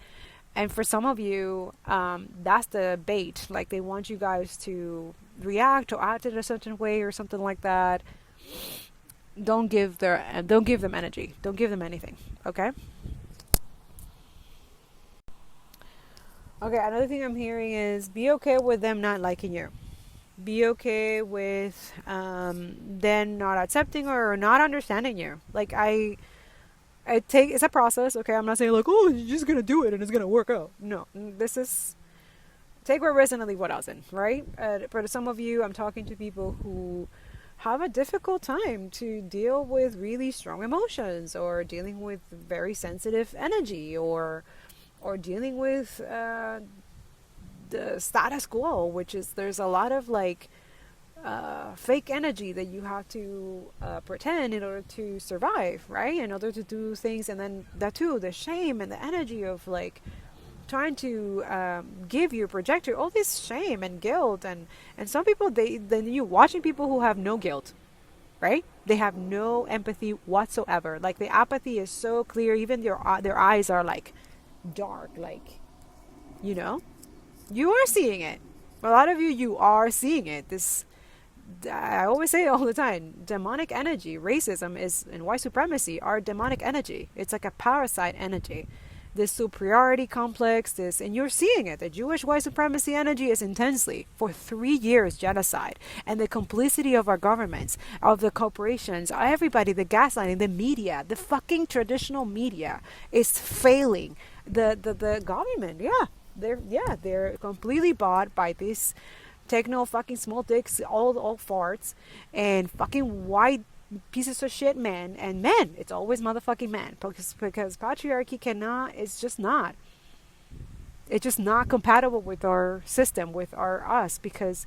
And for some of you, that's the bait. Like, they want you guys to react or act in a certain way or something like that. Don't give them energy. Don't give them anything. Okay. Okay. Another thing I'm hearing is be okay with them not liking you. Be okay with them not accepting or not understanding you. Like, it's a process. Okay. I'm not saying like, oh, you're just gonna do it and it's gonna work out. No, this is take what resonates and leave what doesn't. Right. For some of you, I'm talking to people who have a difficult time to deal with really strong emotions, or dealing with very sensitive energy, or dealing with the status quo, which is there's a lot of like fake energy that you have to pretend in order to survive, right? In order to do things, and then that too, the shame and the energy of like trying to give you projector all this shame and guilt, and some people, then you watching people who have no guilt, right? They have no empathy whatsoever. Like, the apathy is so clear, even their eyes are like dark, like, you are seeing it. A lot of you are seeing it. This, I always say it all the time, demonic energy, racism is, and white supremacy are demonic energy. It's like a parasite energy. This superiority complex, and you're seeing it. The Jewish white supremacy energy is intensely, for 3 years, genocide. And the complicity of our governments, of the corporations, everybody, the gaslighting, the media, the fucking traditional media is failing. The government, they're completely bought by these techno fucking small dicks, all farts, and fucking white pieces of shit men, and men. It's always motherfucking men, because patriarchy it's just not compatible with our system, with us, because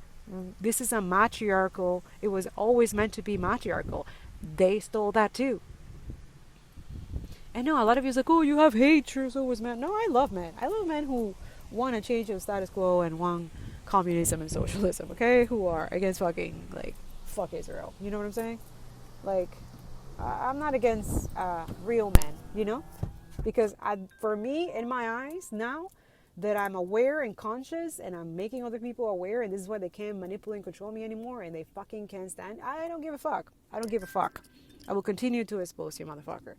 this is a matriarchal, it was always meant to be matriarchal. They stole that too. I know a lot of you is like, oh, you have hate towards men. No, I love men. I love men who want to change the status quo and want communism and socialism, okay? Who are against fucking, like, fuck Israel. You know what I'm saying? Like, I'm not against real men, because for me, in my eyes now, that I'm aware and conscious and I'm making other people aware, and this is why they can't manipulate and control me anymore and they fucking can't stand. I don't give a fuck. I don't give a fuck. I will continue to expose you, motherfucker.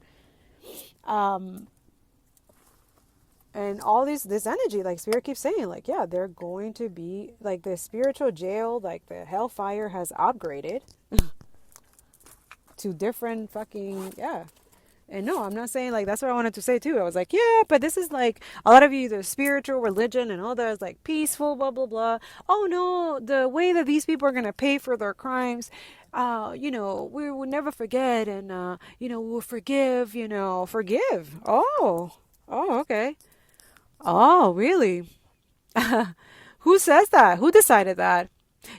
And all this energy, like Spirit keeps saying, like, yeah, they're going to be like the spiritual jail, like the hellfire has upgraded to different fucking, yeah. And no, I'm not saying, like, that's what I wanted to say too. I was like, yeah, but this is like a lot of you, the spiritual religion and all that is like peaceful, blah, blah, blah. Oh no, the way that these people are going to pay for their crimes, we will never forget, and, we'll forgive, forgive. Oh, okay. Oh, really? Who says that? Who decided that?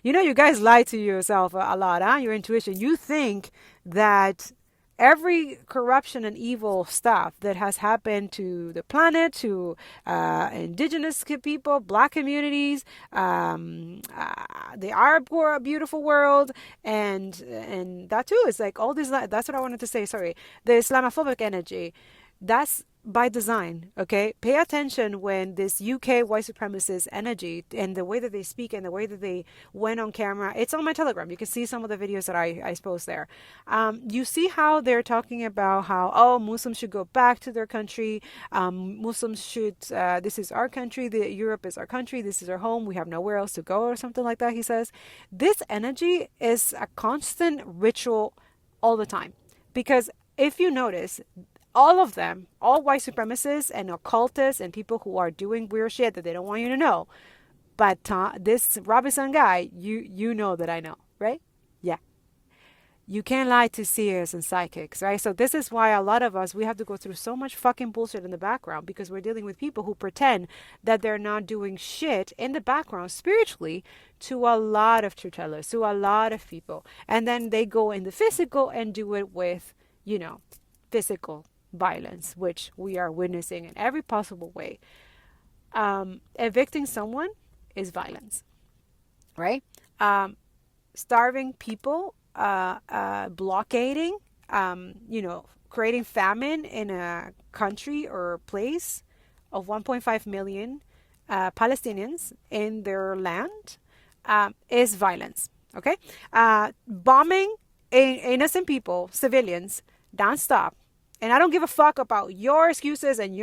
You guys lie to yourself a lot, huh? Your intuition. You think that every corruption and evil stuff that has happened to the planet, to indigenous people, black communities, the Arab world, beautiful world, and that too is like all this. That's what I wanted to say. Sorry, the Islamophobic energy. That's by design, okay? Pay attention when this UK white supremacist energy and the way that they speak and the way that they went on camera. It's on my Telegram. You can see some of the videos that I post there. You see how they're talking about how, Muslims should go back to their country. Muslims should, this is our country. Europe is our country. This is our home. We have nowhere else to go or something like that, he says. This energy is a constant ritual all the time. Because if you notice, all of them, all white supremacists and occultists and people who are doing weird shit that they don't want you to know. But this Robinson guy, you know that I know, right? Yeah. You can't lie to seers and psychics, right? So this is why a lot of us, we have to go through so much fucking bullshit in the background, because we're dealing with people who pretend that they're not doing shit in the background spiritually to a lot of truth tellers, to a lot of people. And then they go in the physical and do it with, physical violence, which we are witnessing in every possible way. Evicting someone is violence, right? Starving people, blockading, creating famine in a country or place of 1.5 million Palestinians in their land is violence, okay? Bombing innocent people, civilians, nonstop. And I don't give a fuck about your excuses and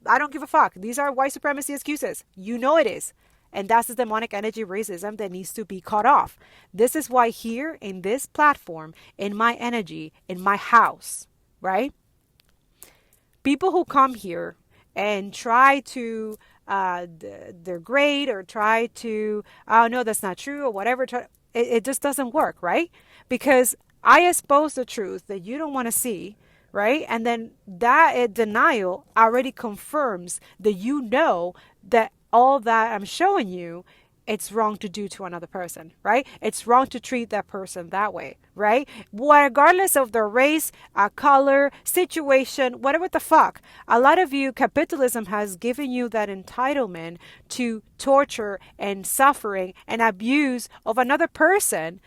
I don't give a fuck. These are white supremacy excuses. You know it is. And that's the demonic energy racism that needs to be cut off. This is why here in this platform, in my energy, in my house, right? People who come here and try to degrade or try to, oh no, that's not true or whatever. It just doesn't work, right? Because I expose the truth that you don't want to see, right? And then that denial already confirms that that all that I'm showing you, it's wrong to do to another person, right? It's wrong to treat that person that way, right? Regardless of their race, color, situation, whatever the fuck. A lot of you, capitalism has given you that entitlement to torture and suffering and abuse of another person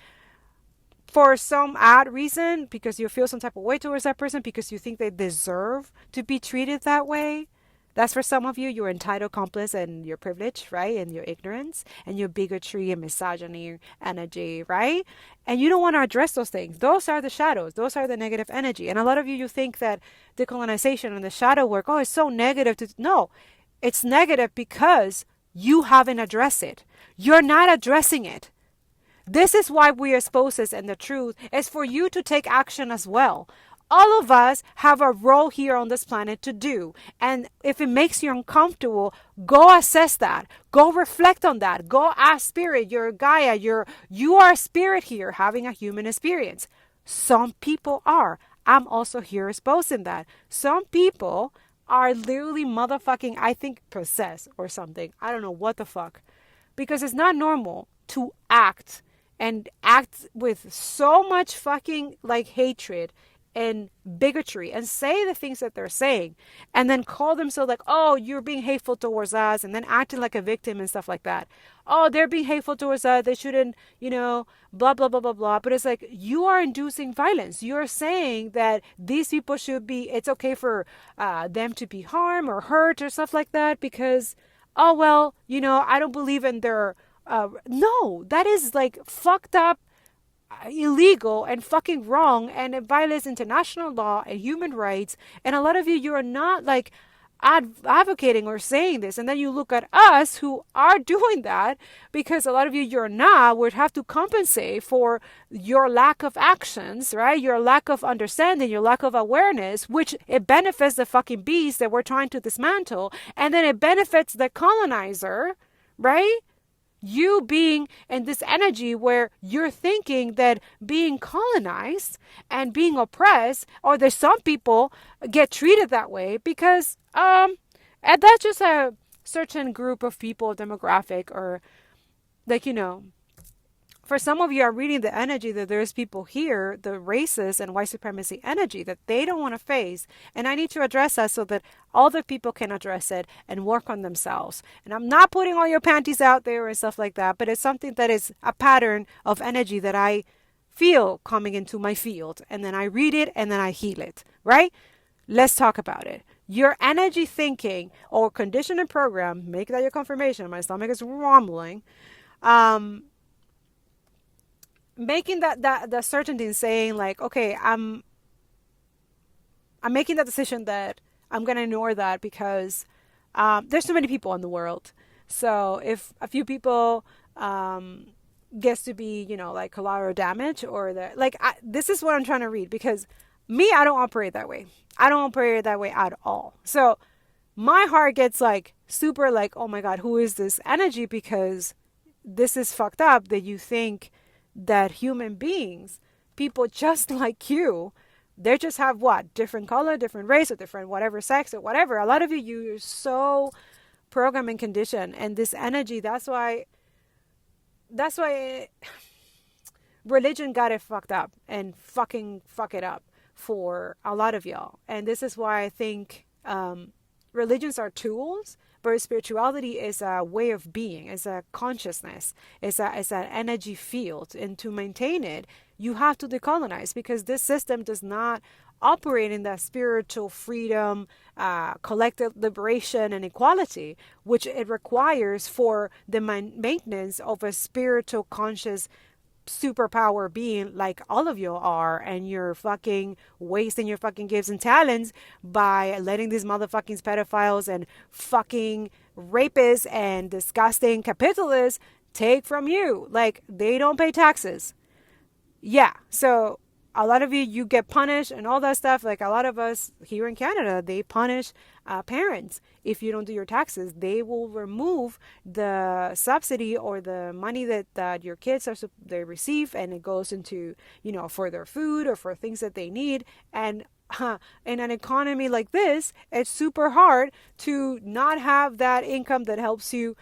for some odd reason, because you feel some type of way towards that person, because you think they deserve to be treated that way. That's for some of you, your entitled accomplice and your privilege, right? And your ignorance and your bigotry and misogyny energy, right? And you don't want to address those things. Those are the shadows. Those are the negative energy. And a lot of you think that decolonization and the shadow work, it's so negative. No, it's negative because you haven't addressed it. You're not addressing it. This is why we expose this, and the truth is for you to take action as well. All of us have a role here on this planet to do. And if it makes you uncomfortable, go assess that. Go reflect on that. Go ask spirit, your Gaia, you are a spirit here having a human experience. Some people are. I'm also here exposing that. Some people are literally motherfucking, I think, possessed or something. I don't know what the fuck. Because it's not normal to act with so much fucking hatred and bigotry and say the things that they're saying and then call themselves you're being hateful towards us, and then acting like a victim and stuff like that. They're being hateful towards us, they shouldn't, blah, blah, blah, blah, blah. But it's you are inducing violence. You're saying that these people should be, it's okay for them to be harmed or hurt or stuff like that because, oh, well, I don't believe in their, no, that is like fucked up, illegal and fucking wrong, and it violates international law and human rights. And a lot of you are not like advocating or saying this, and then you look at us who are doing that, because a lot of you're not, would have to compensate for your lack of actions, right? Your lack of understanding, your lack of awareness, which it benefits the fucking beast that we're trying to dismantle, and then it benefits the colonizer, right? You being in this energy where you're thinking that being colonized and being oppressed, or that some people get treated that way because and that's just a certain group of people, demographic, or like, for some of you are reading the energy that there's people here, the racist and white supremacy energy that they don't want to face. And I need to address that so that other people can address it and work on themselves. And I'm not putting all your panties out there and stuff like that, but it's something that is a pattern of energy that I feel coming into my field. And then I read it and then I heal it, right? Let's talk about it. Your energy thinking or condition and program, make that your confirmation. My stomach is rumbling. Making that certainty and saying like, okay, I'm making that decision that I'm going to ignore that because there's so many people in the world. So if a few people gets to be, like collateral damage, or this is what I'm trying to read, because me, I don't operate that way. I don't operate that way at all. So my heart gets like super like, oh my God, who is this energy? Because this is fucked up that you think that human beings, people just like you, they just have what? Different color, different race, or different whatever sex or whatever. A lot of you're so programmed and conditioned. And this energy, that's why religion got it fucked up and fucking fuck it up for a lot of y'all. And this is why I think religions are tools, but spirituality is a way of being, is a consciousness, is an energy field. And to maintain it, you have to decolonize, because this system does not operate in that spiritual freedom, collective liberation and equality, which it requires for the maintenance of a spiritual conscious superpower being like all of you are. And you're fucking wasting your fucking gifts and talents by letting these motherfucking pedophiles and fucking rapists and disgusting capitalists take from you. Like, they don't pay taxes. Yeah, so a lot of you get punished and all that stuff. Like a lot of us here in Canada, they punish parents. If you don't do your taxes, they will remove the subsidy or the money that your kids they receive, and it goes into, for their food or for things that they need. And in an economy like this, it's super hard to not have that income that helps you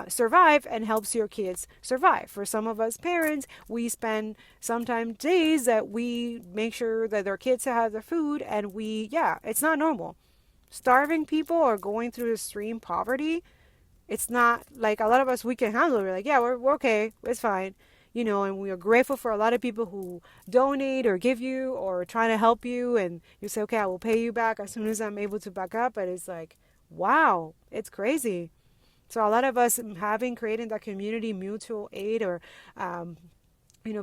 survive and helps your kids survive. For some of us parents, we spend sometimes days that we make sure that their kids have their food, and it's not normal. Starving people or going through extreme poverty, it's not like a lot of us, we can handle it. We're like, yeah, we're okay, it's fine. And we are grateful for a lot of people who donate or give you or trying to help you. And you say, okay, I will pay you back as soon as I'm able to back up. But it's like, wow, it's crazy. So a lot of us creating that community mutual aid, or,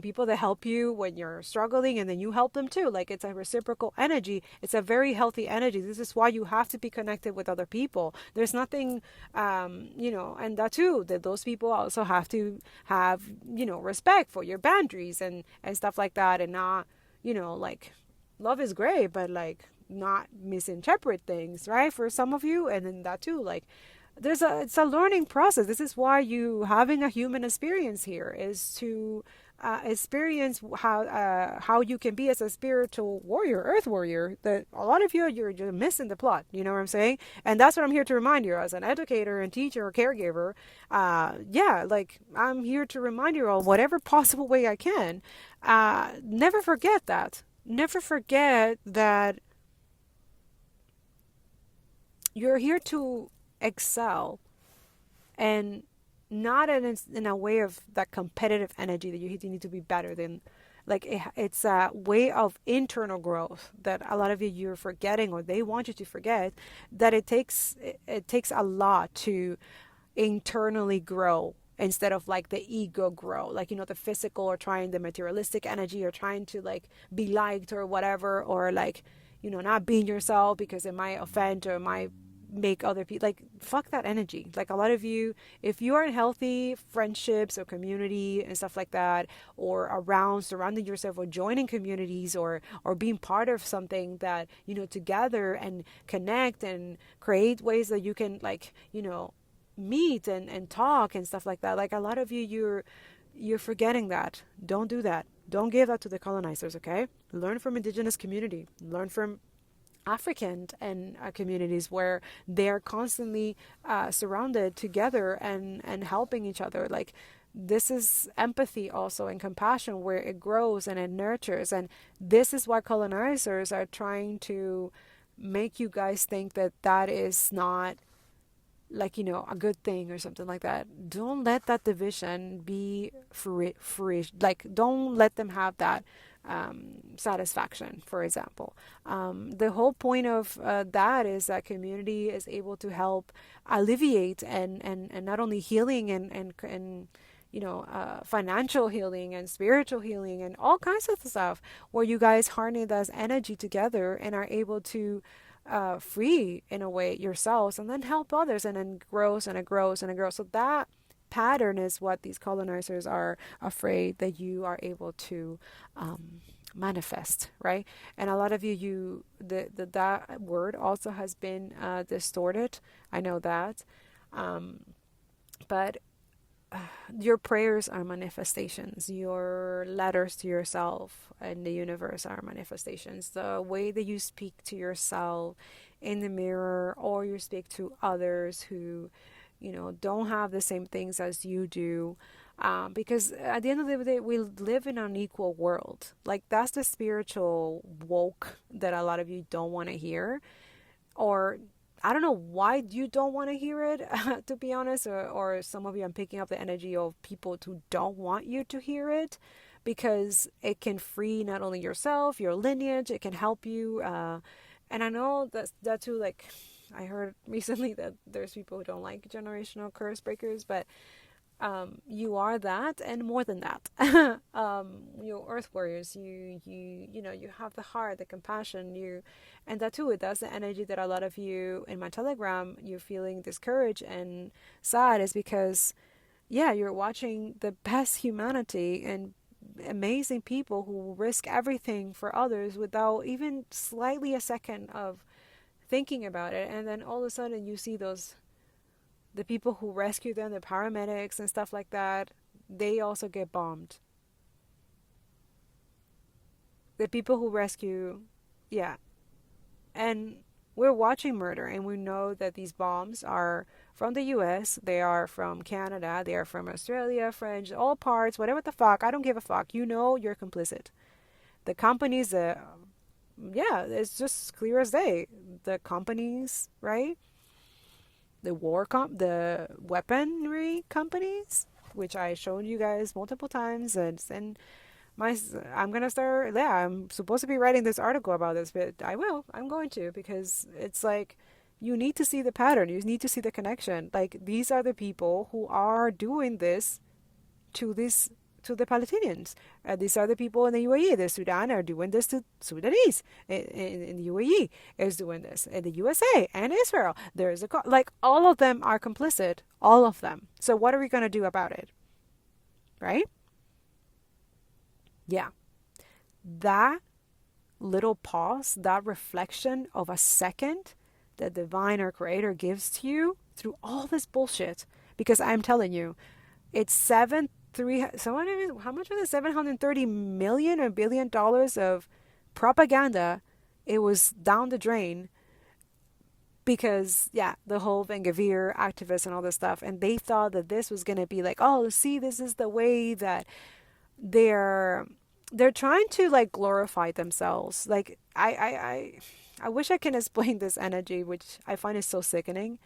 people that help you when you're struggling, and then you help them too. Like, it's a reciprocal energy. It's a very healthy energy. This is why you have to be connected with other people. There's nothing, and that too, that those people also have to have, respect for your boundaries and stuff like that. And not, like, love is great, but like not misinterpret things, right? For some of you. And then that too, like, it's a learning process. This is why you having a human experience here is to experience how you can be as a spiritual warrior, earth warrior, that a lot of you're just missing the plot. You know what I'm saying? And that's what I'm here to remind you as an educator and teacher or caregiver. Like, I'm here to remind you all, whatever possible way I can. Never forget that. Never forget that you're here to excel, and not in a way of that competitive energy that you need to be better than. Like, it's a way of internal growth that a lot of you're forgetting, or they want you to forget, that it takes a lot to internally grow instead of like the ego grow, like, the physical, or trying the materialistic energy, or trying to like be liked or whatever, or like, not being yourself because it might offend or might make other people, like, fuck that energy. Like, a lot of you, if you are in healthy friendships or community and stuff like that, or around surrounding yourself or joining communities, or being part of something that, together and connect and create ways that you can, like, meet and talk and stuff like that. Like, a lot of you, you're forgetting that. Don't do that. Don't give that to the colonizers. Okay, learn from indigenous community, learn from African and communities where they're constantly surrounded together and helping each other. Like, this is empathy also, and compassion, where it grows and it nurtures. And this is why colonizers are trying to make you guys think that that is not, like, a good thing or something like that. Don't let that division be free. Like, don't let them have that satisfaction, for example. The whole point of that is that community is able to help alleviate and not only healing and financial healing and spiritual healing and all kinds of stuff, where you guys harness that energy together and are able to free, in a way, yourselves, and then help others, and then grows and it grows and it grows. So that pattern is what these colonizers are afraid that you are able to manifest, right? And a lot of you that word also has been distorted. I know that, but your prayers are manifestations. Your letters to yourself and the universe are manifestations. The way that you speak to yourself in the mirror, or you speak to others who, don't have the same things as you do. Because at the end of the day, we live in an equal world. Like, that's the spiritual woke that a lot of you don't want to hear. Or I don't know why you don't want to hear it, to be honest, or some of you, I'm picking up the energy of people who don't want you to hear it, because it can free not only yourself, your lineage, it can help you. And I know that too, like, I heard recently that there's people who don't like generational curse breakers, but you are that and more than that. You're earth warriors. You have the heart, the compassion, and that too, that's the energy that a lot of you in my Telegram, you're feeling discouraged and sad, is because, yeah, you're watching the best humanity and amazing people who risk everything for others without even slightly a second of thinking about it. And then all of a sudden you see the people who rescue them, the paramedics and stuff like that, they also get bombed. The people who rescue, yeah. And we're watching murder, and we know that these bombs are from the US, they are from Canada, they are from Australia, French, all parts, whatever the fuck, I don't give a fuck. You're complicit. The companies, yeah, it's just clear as day. The companies, right? The weaponry companies, which I showed you guys multiple times, and I'm gonna start. Yeah, I'm supposed to be writing this article about this, but I'm going to, because it's like, you need to see the pattern. You need to see the connection. Like, these are the people who are doing this to this to the Palestinians. These are the people in the UAE. The Sudan are doing this to Sudanese. In the UAE is doing this. In the USA and Israel, there's like, all of them are complicit. All of them. So what are we going to do about it? Right? Yeah. That little pause, that reflection of a second that divine or creator gives to you through all this bullshit. Because I'm telling you, it's how much was it? $730 million or $1 billion of propaganda. It was down the drain because, yeah, the whole 𝓂𓁧𓁞𓁢activists and all this stuff, and they thought that this was going to be like, oh, see, this is the way that they're trying to, like, glorify themselves. Like, I wish I can explain this energy, which I find is so sickening.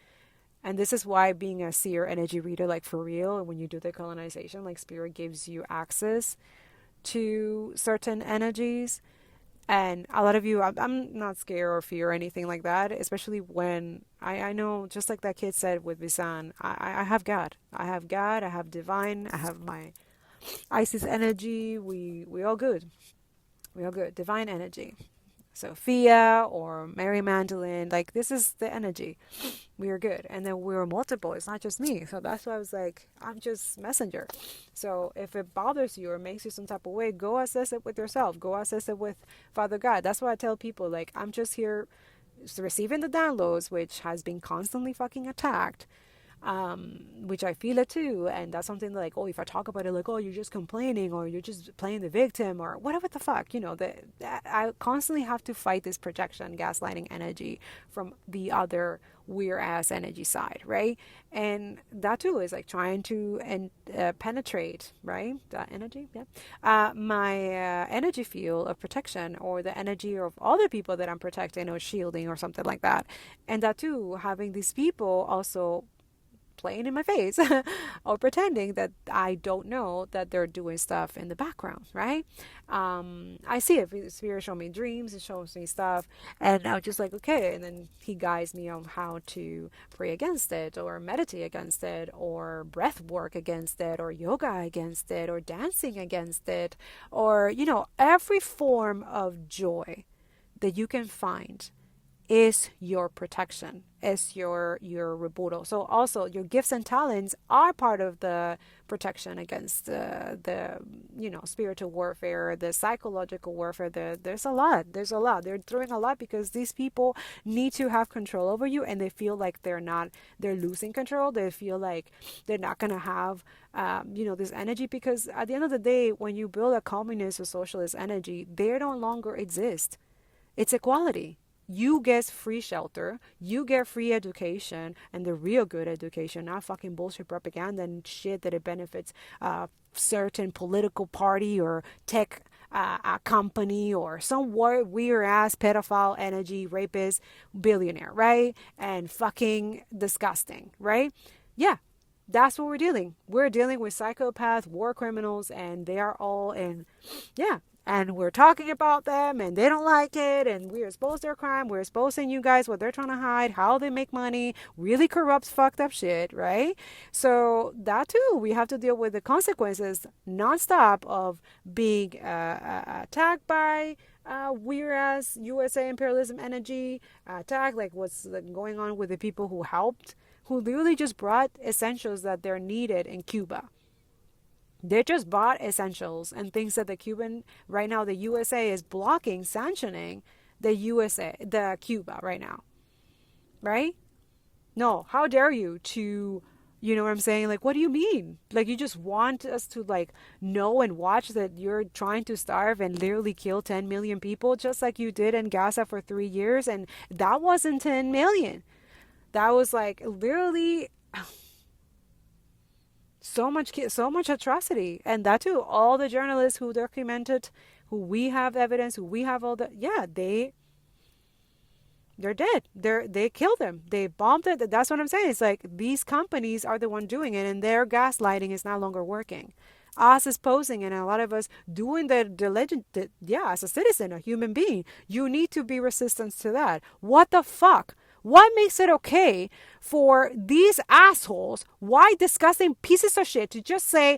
And this is why being a seer energy reader, like, for real, when you do the colonization, like, spirit gives you access to certain energies. And a lot of you, I'm not scared or fear or anything like that, especially when I know, just like that kid said with Visan, I have God. I have God, I have divine, I have my Isis energy. We all good. We all good. Divine energy. Sophia or Mary Magdalene, like this is the energy. We are good. And then we were multiple. It's not just me. So that's why I was like, I'm just messenger. So if it bothers you or makes you some type of way, go assess it with yourself. Go assess it with Father God. That's why I tell people, like, I'm just here receiving the downloads, which has been constantly fucking attacked, which I feel it too. And that's something like, oh, if I talk about it, like, oh, you're just complaining or you're just playing the victim or whatever the fuck, I constantly have to fight this projection, gaslighting energy from the other weird ass energy side, right? And that too is like trying to penetrate, right? That energy, yeah. My energy field of protection, or the energy of other people that I'm protecting or shielding or something like that. And that too, having these people also playing in my face or pretending that I don't know that they're doing stuff in the background, right? I see it. Spirit show me dreams, it shows me stuff, and I'm just like, okay. And then he guides me on how to pray against it, or meditate against it, or breath work against it, or yoga against it, or dancing against it, or, every form of joy that you can find is your protection, is your rebuttal. So also your gifts and talents are part of the protection against the spiritual warfare, the psychological warfare. There's a lot. They're throwing a lot because these people need to have control over you, and they feel like they're losing control. They feel like they're not gonna have this energy, because at the end of the day, when you build a communist or socialist energy, they no longer exist. It's equality. You get free shelter, you get free education, and the real good education, not fucking bullshit propaganda and shit that it benefits certain political party or tech a company or some weird ass pedophile energy rapist billionaire, right? And fucking disgusting, right? Yeah, that's what we're dealing with psychopath war criminals, and they are all in, yeah. And we're talking about them, and they don't like it, and we're exposed their crime, we're exposing you guys what they're trying to hide, how they make money, really corrupt, fucked up shit, right? So that too, we have to deal with the consequences nonstop of being attacked by weird ass USA imperialism energy, attack like what's going on with the people who literally just brought essentials that they're needed in Cuba. They just bought essentials and things that right now, the USA is blocking, sanctioning the Cuba right now, right? No, how dare you you know what I'm saying? Like, what do you mean? Like, you just want us to like know and watch that you're trying to starve and literally kill 10 million people, just like you did in Gaza for 3 years. And that wasn't 10 million. That was like literally so much atrocity. And that too, all the journalists who documented, who we have evidence, who we have all the, yeah, they're dead. They killed them. They bombed it. That's what I'm saying. It's like these companies are the one doing it, and their gaslighting is no longer working. Us exposing, and a lot of us doing the legend. Yeah, as a citizen, a human being, you need to be resistant to that. What the fuck? What makes it okay for these assholes, white disgusting pieces of shit, to just say,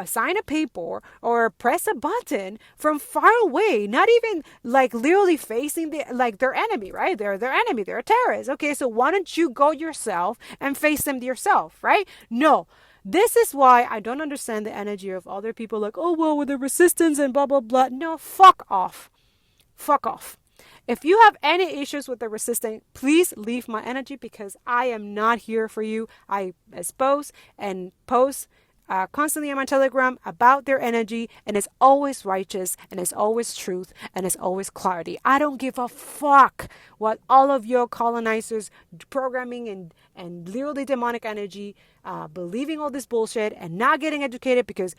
sign a paper or press a button from far away, not even like literally facing their enemy, right? They're their enemy, they're terrorists. Okay, so why don't you go yourself and face them yourself, right? No. This is why I don't understand the energy of other people like, oh, well, with the resistance and blah, blah, blah. No, fuck off. Fuck off. If you have any issues with the resistance, please leave my energy, because I am not here for you. I expose and post constantly on my Telegram about their energy, and it's always righteous, and it's always truth, and it's always clarity. I don't give a fuck what all of your colonizers programming and literally demonic energy, believing all this bullshit and not getting educated, because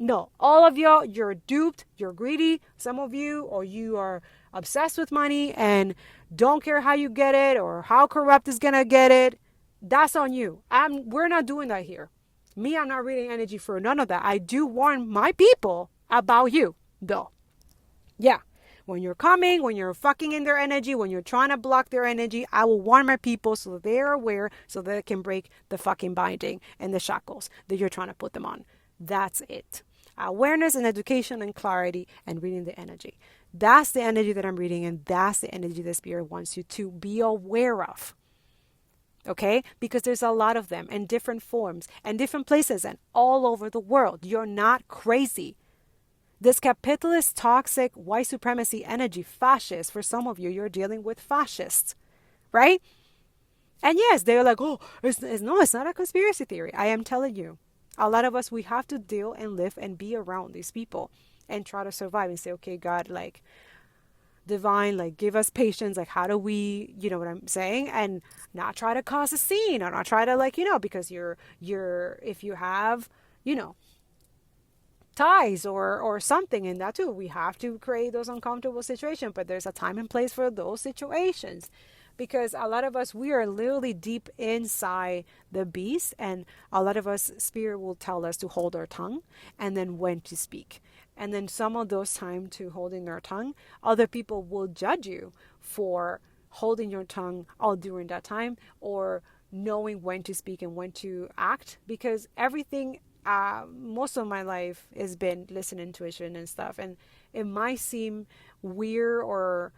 no, all of y'all, you're duped, you're greedy, some of you, or you are obsessed with money and don't care how you get it or how corrupt is gonna get it. That's on you. We're not doing that here. Me, I'm not reading energy for none of that. I do warn my people about you, though. Yeah. When you're coming, when you're fucking in their energy, when you're trying to block their energy, I will warn my people so that they're aware, so that they can break the fucking binding and the shackles that you're trying to put them on. That's it. Awareness and education and clarity and reading the energy. That's the energy that I'm reading, and that's the energy the Spirit wants you to be aware of. Okay? Because there's a lot of them in different forms and different places and all over the world. You're not crazy. This capitalist, toxic, white supremacy energy, fascist, for some of you, you're dealing with fascists, right? And yes, they're like, oh, it's not a conspiracy theory. I am telling you. A lot of us, we have to deal and live and be around these people and try to survive and say, okay, God, like, divine, like, give us patience. Like, how do we, you know what I'm saying? And not try to cause a scene or not try to, like, because if you have, ties or something, and that too, we have to create those uncomfortable situations. But there's a time and place for those situations. Because a lot of us, we are literally deep inside the beast, and a lot of us, Spirit will tell us to hold our tongue and then when to speak. And then some of those time to holding their tongue, other people will judge you for holding your tongue all during that time, or knowing when to speak and when to act. Because everything, most of my life has been listening, intuition and stuff. And it might seem weird or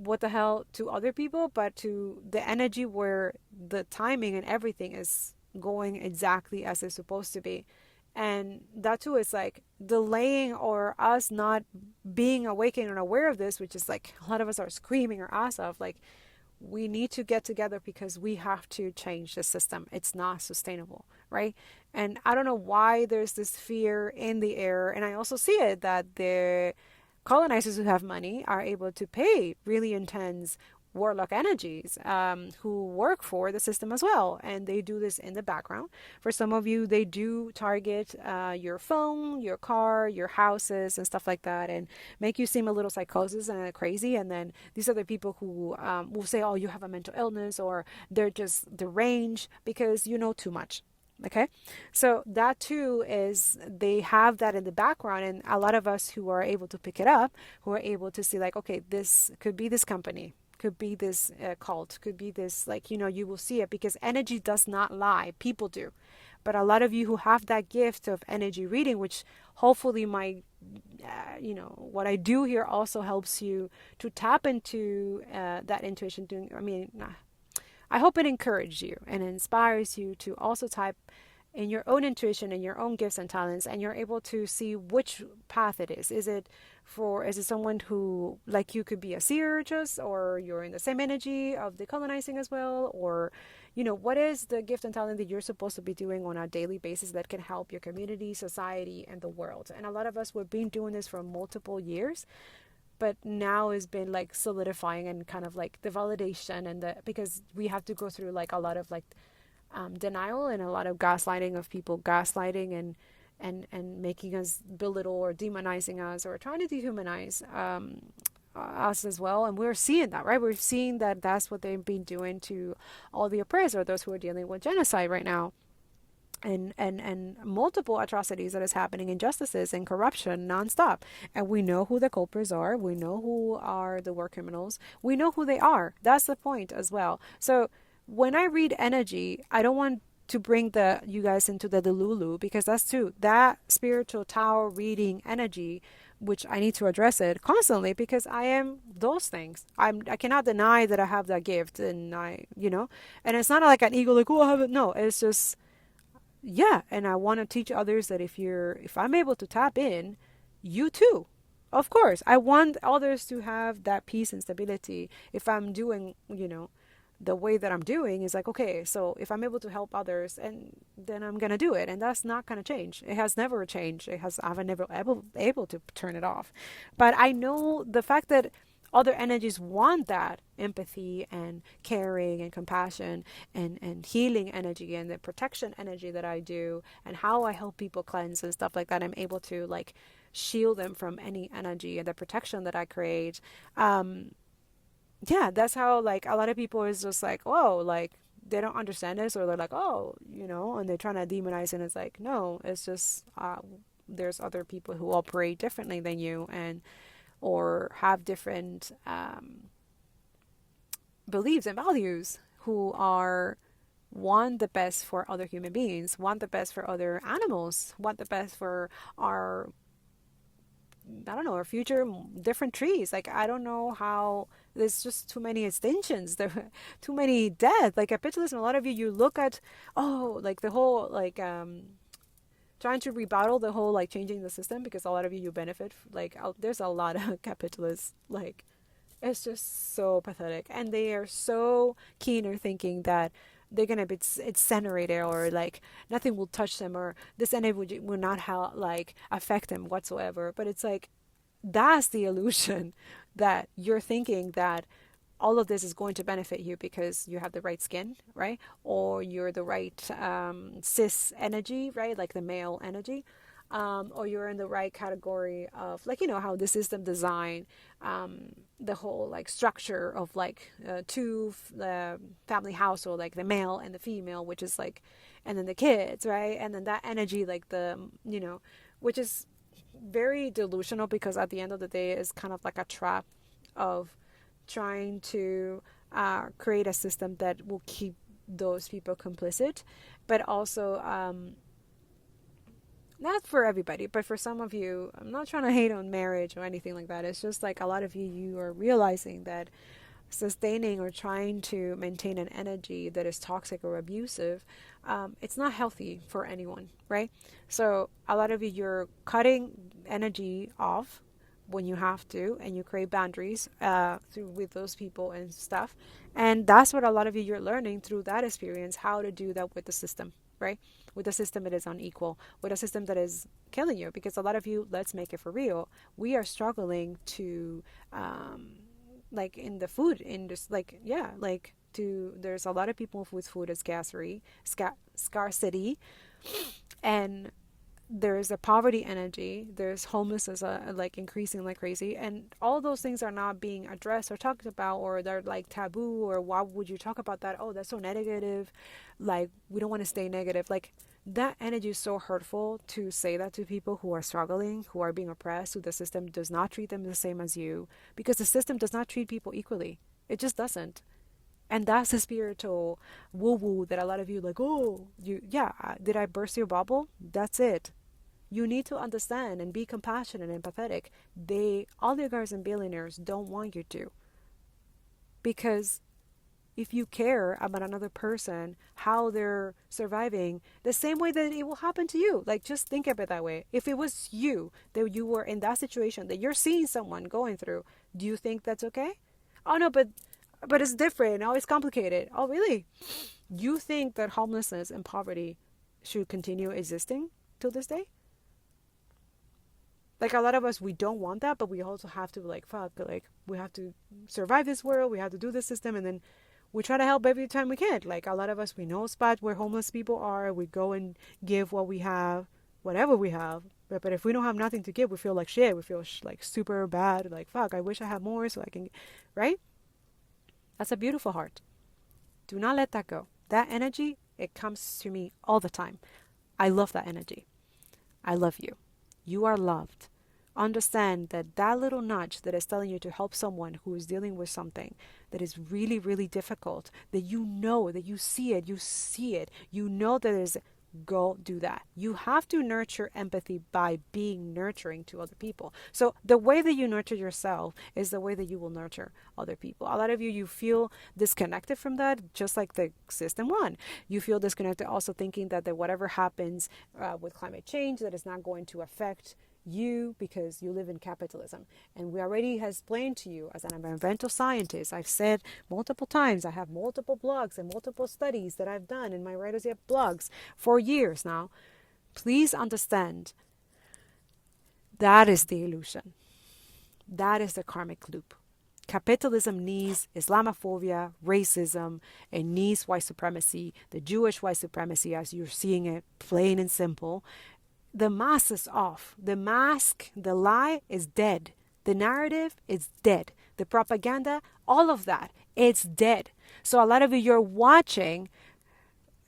what the hell to other people, but to the energy where the timing and everything is going exactly as it's supposed to be. And that too is like delaying or us not being awakened and aware of this, which is like a lot of us are screaming our ass off. Like, we need to get together because we have to change the system. It's not sustainable, right? And I don't know why there's this fear in the air. And I also see it that the colonizers who have money are able to pay really intense warlock energies who work for the system as well, and they do this in the background. For some of you, they do target your phone, your car, your houses and stuff like that, and make you seem a little psychosis and crazy. And then these other people who will say, oh, you have a mental illness, or they're just deranged because you know too much. Okay, so that too is, they have that in the background. And a lot of us who are able to pick it up, who are able to see like, okay, this could be this company, could be this cult, could be this, like, you will see it, because energy does not lie, people do. But a lot of you who have that gift of energy reading, which hopefully my what I do here also helps you to tap into that intuition. I hope it encourages you and inspires you to also type in your own intuition and your own gifts and talents, and you're able to see which path it is. Is it someone who, like you, could be a seer just, or you're in the same energy of decolonizing as well, or what is the gift and talent that you're supposed to be doing on a daily basis that can help your community, society, and the world. And a lot of us, we've been doing this for multiple years, but now has been like solidifying and kind of like the validation and because we have to go through like a lot of like denial and a lot of gaslighting of people, gaslighting and making us belittle or demonizing us or trying to dehumanize us as well. And we're seeing that, right? We're seeing that that's what they've been doing to all the oppressed, or those who are dealing with genocide right now. And multiple atrocities that is happening, injustices and corruption nonstop. And we know who the culprits are. We know who are the war criminals. We know who they are. That's the point as well. So when I read energy, I don't want to bring you guys into the delulu, because that's too, that spiritual Tao reading energy, which I need to address it constantly, because I am those things. I cannot deny that I have that gift, and and it's not like an ego, like, oh, I have it. No, it's just, yeah. And I want to teach others that if I'm able to tap in, you too. Of course, I want others to have that peace and stability. If I'm doing, the way that I'm doing is like, okay, so if I'm able to help others, and then I'm going to do it. And that's not going to change. It has never changed. I've never able to turn it off. But I know the fact that other energies want that empathy and caring and compassion and healing energy and the protection energy that I do, and how I help people cleanse and stuff like that. I'm able to like shield them from any energy and the protection that I create. Yeah, that's how like a lot of people is just like, oh, like they don't understand this, or they're like, oh, and they're trying to demonize it. And it's like, no, it's just there's other people who operate differently than you, and or have different beliefs and values, who are want the best for other human beings, want the best for other animals, want the best for our, I don't know, our future, different trees. Like, I don't know how, there's just too many extinctions. There too many death. Like capitalism, a lot of you look at, oh, like the whole, like, trying to rebuttal the whole, like, changing the system, because a lot of you benefit. Like, there's a lot of capitalists, like, it's just so pathetic. And they are so keen or thinking that they're gonna be incinerated, or like nothing will touch them, or this energy will not like affect them whatsoever. But it's like, that's the illusion, that you're thinking that all of this is going to benefit you because you have the right skin, right? Or you're the right cis energy, right? Like the male energy. Or you're in the right category of, like, how the system design, the whole, like, structure of, like, two family household, like the male and the female, which is like, and then the kids, right? And then that energy, like the, which is very delusional, because at the end of the day is kind of like a trap of trying to create a system that will keep those people complicit, but also not for everybody, but for some of you. I'm not trying to hate on marriage or anything like that. It's just like a lot of you are realizing that sustaining or trying to maintain an energy that is toxic or abusive, it's not healthy for anyone, right? So a lot of you're cutting energy off when you have to, and you create boundaries with those people and stuff. And that's what a lot of you're learning through that experience, how to do that with the system, right? With a system that is unequal, with a system that is killing you. Because a lot of you, let's make it for real, we are struggling to, like in the food industry, like, yeah, like there's a lot of people with food scarcity, and there's a poverty energy, there's homelessness like increasing like crazy, and all those things are not being addressed or talked about, or they're like taboo, or why would you talk about that? Oh, that's so negative, like we don't want to stay negative. Like, that energy is so hurtful to say that to people who are struggling, who are being oppressed, who the system does not treat them the same as you, because the system does not treat people equally. It just doesn't. And that's the spiritual woo-woo that a lot of you like, oh, did I burst your bubble? That's it. You need to understand and be compassionate and empathetic. Oligarchs and billionaires don't want you to. Because if you care about another person, how they're surviving, the same way that it will happen to you. Like, just think of it that way. If it was you, that you were in that situation, that you're seeing someone going through, do you think that's okay? Oh, no, but it's different. Oh, it's complicated. Oh, really? You think that homelessness and poverty should continue existing till this day? Like, a lot of us, we don't want that, but we also have to, like, fuck, like, we have to survive this world, we have to do this system, and then we try to help every time we can. Like, a lot of us, we know spots where homeless people are, we go and give what we have, whatever we have, but if we don't have nothing to give, we feel like shit, we feel like super bad, like, fuck, I wish I had more so I can, right? That's a beautiful heart. Do not let that go. That energy, it comes to me all the time. I love that energy. I love you. You are loved. Understand that that little nudge that is telling you to help someone who is dealing with something that is really, really difficult, that that you see it, you know that is, go do that. You have to nurture empathy by being nurturing to other people. So the way that you nurture yourself is the way that you will nurture other people. A lot of you feel disconnected from that, just like the system one. You feel disconnected also thinking that whatever happens with climate change, that is not going to affect you because you live in capitalism. And we already has explained to you as an environmental scientist, I've said multiple times, I have multiple blogs and multiple studies that I've done in my Writer's Ed blogs for years now. Please understand, that is the illusion. That is the karmic loop. Capitalism needs Islamophobia, racism, it needs white supremacy, the Jewish white supremacy as you're seeing it, plain and simple. The mask is off. The mask, the lie is dead. The narrative is dead. The propaganda, all of that, it's dead. So a lot of you're watching,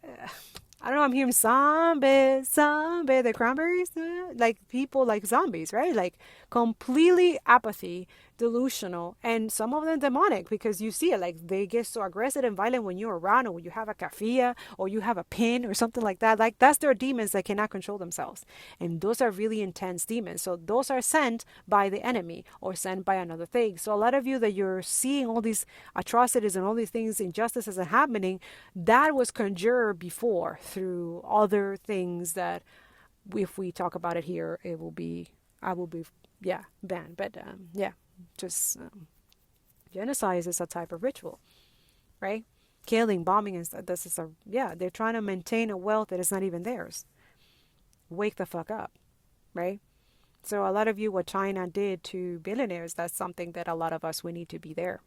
I don't know, I'm hearing zombie, the cranberries, like people like zombies, right? Like completely apathy, delusional, and some of them demonic, because you see it, like they get so aggressive and violent when you're around, or when you have a kafia or you have a pin or something like that. Like that's their demons that cannot control themselves. And those are really intense demons. So those are sent by the enemy or sent by another thing. So a lot of you that you're seeing all these atrocities and all these things, injustices are happening, that was conjured before through other things that, if we talk about it here, it will be, I will be, yeah, banned. But yeah, just genocide is a type of ritual, right? Killing, bombing, and stuff. This is a, yeah, they're trying to maintain a wealth that is not even theirs. Wake the fuck up, right? So a lot of you, what China did to billionaires, that's something that a lot of us, we need to be there.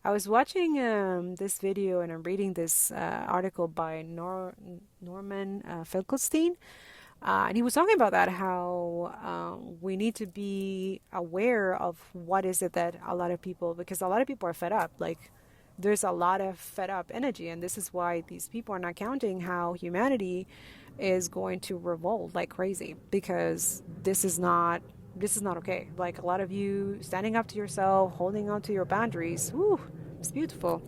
I was watching this video, and I'm reading this article by 𝓂𝓁̓ျ𝓞𝓢 and he was talking about that, how we need to be aware of what is it that a lot of people, because a lot of people are fed up. Like there's a lot of fed up energy, and this is why these people are not counting how humanity is going to revolt like crazy, because this is not okay. Like a lot of you standing up to yourself, holding on to your boundaries. Whew, it's beautiful,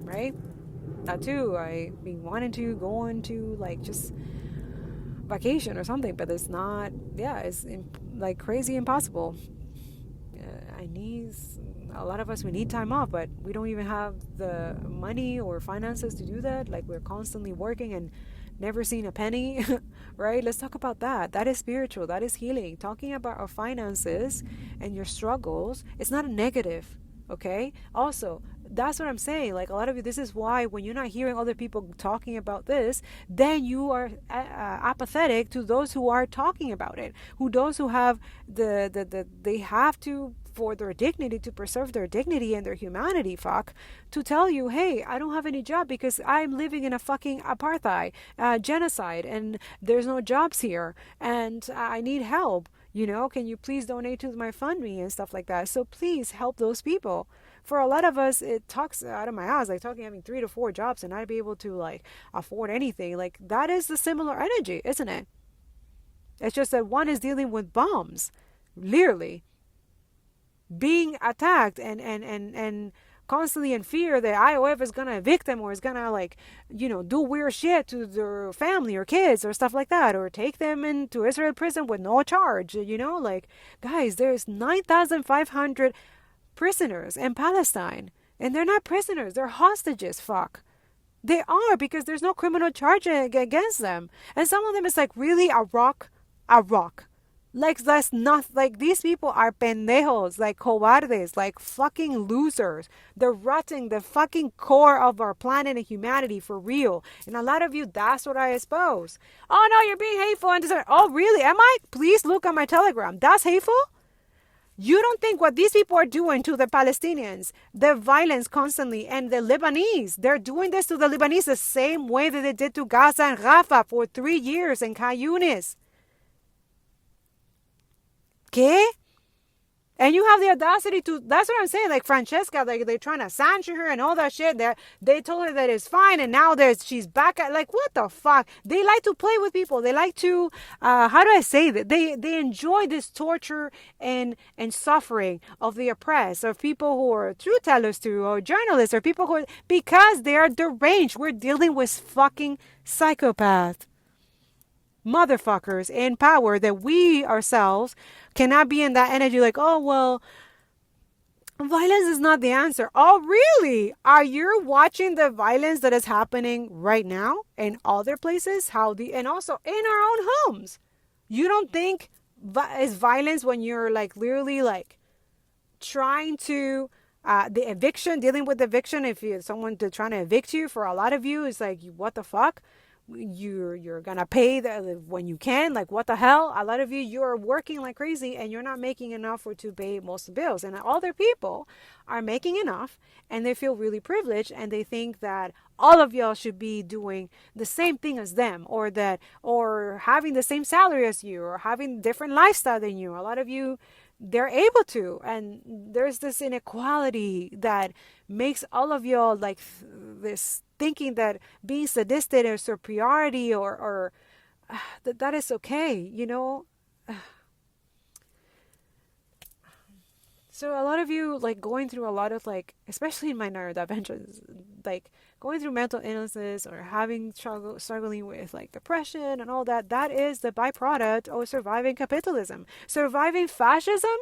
right? That too, I mean, wanting to go into like just vacation or something, but it's not, yeah, it's like crazy impossible. I need, a lot of us, we need time off, but we don't even have the money or finances to do that. Like we're constantly working and never seen a penny, right? Let's talk about that. That is spiritual. That is healing. Talking about our finances and your struggles, it's not a negative, okay? Also, that's what I'm saying. Like a lot of you, this is why when you're not hearing other people talking about this, then you are apathetic to those who are talking about it, those who have they have to, for their dignity, to preserve their dignity and their humanity, to tell you, hey, I don't have any job because I'm living in a fucking apartheid, genocide, and there's no jobs here, and I need help. Can you please donate to my fund me and stuff like that? So please help those people. For a lot of us, it talks out of my ass, like talking having 3 to 4 jobs and not be able to like afford anything. Like that is the similar energy, isn't it? It's just that one is dealing with bombs, literally being attacked and constantly in fear that IOF is gonna evict them, or is gonna like, do weird shit to their family or kids or stuff like that, or take them into Israel prison with no charge. Like guys, there's 9,500 prisoners in Palestine, and they're not prisoners, they're hostages. They are, because there's no criminal charge against them, and some of them is like really a rock. Like that's not, like these people are pendejos, like cobardes, like fucking losers. They're rotting the fucking core of our planet and humanity for real. And a lot of you, that's what I expose. Oh no, you're being hateful and oh really? Am I? Please look at my Telegram. That's hateful? You don't think what these people are doing to the Palestinians, the violence constantly, and the Lebanese, they're doing this to the Lebanese the same way that they did to Gaza and Rafah for 3 years and Khan Yunis. ¿Qué? And you have the audacity to, that's what I'm saying, like Francesca, like they're trying to censure her and all that shit. They told her that it's fine, and now she's back at, like, what the fuck? They like to play with people. They like to, how do I say that? They enjoy this torture and suffering of the oppressed, of people who are truth tellers too, or journalists, or people who, because they are deranged. We're dealing with fucking psychopaths. Motherfuckers in power, that we ourselves cannot be in that energy like, oh well, violence is not the answer. Oh really? Are you watching the violence that is happening right now in other places? And also in our own homes? You don't think it's violence when you're like literally like trying to the eviction, dealing with eviction? If someone trying to evict you, for a lot of you, it's like, what the fuck? You're gonna pay when you can, like what the hell? A lot of you're working like crazy and you're not making enough to pay most bills, and other people are making enough and they feel really privileged, and they think that all of y'all should be doing the same thing as them, or having the same salary as you, or having different lifestyle than you. A lot of you, they're able to, and there's this inequality that makes all of y'all like this, thinking that being sadistic or superiority or that is okay. So a lot of you like going through a lot of like, especially in my neurodivergence, like going through mental illnesses or having struggling with like depression and all that. That is the byproduct of surviving capitalism, surviving fascism.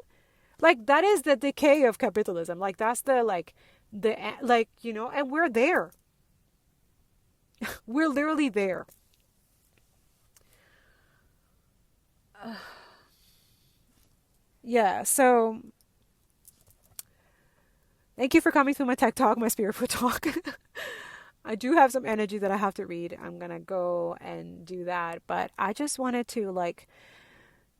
Like that is the decay of capitalism. Like that's the like and we're there. We're literally there. Yeah. So thank you for coming through my tech talk, my spiritual talk. I do have some energy that I have to read. I'm gonna go and do that. But I just wanted to like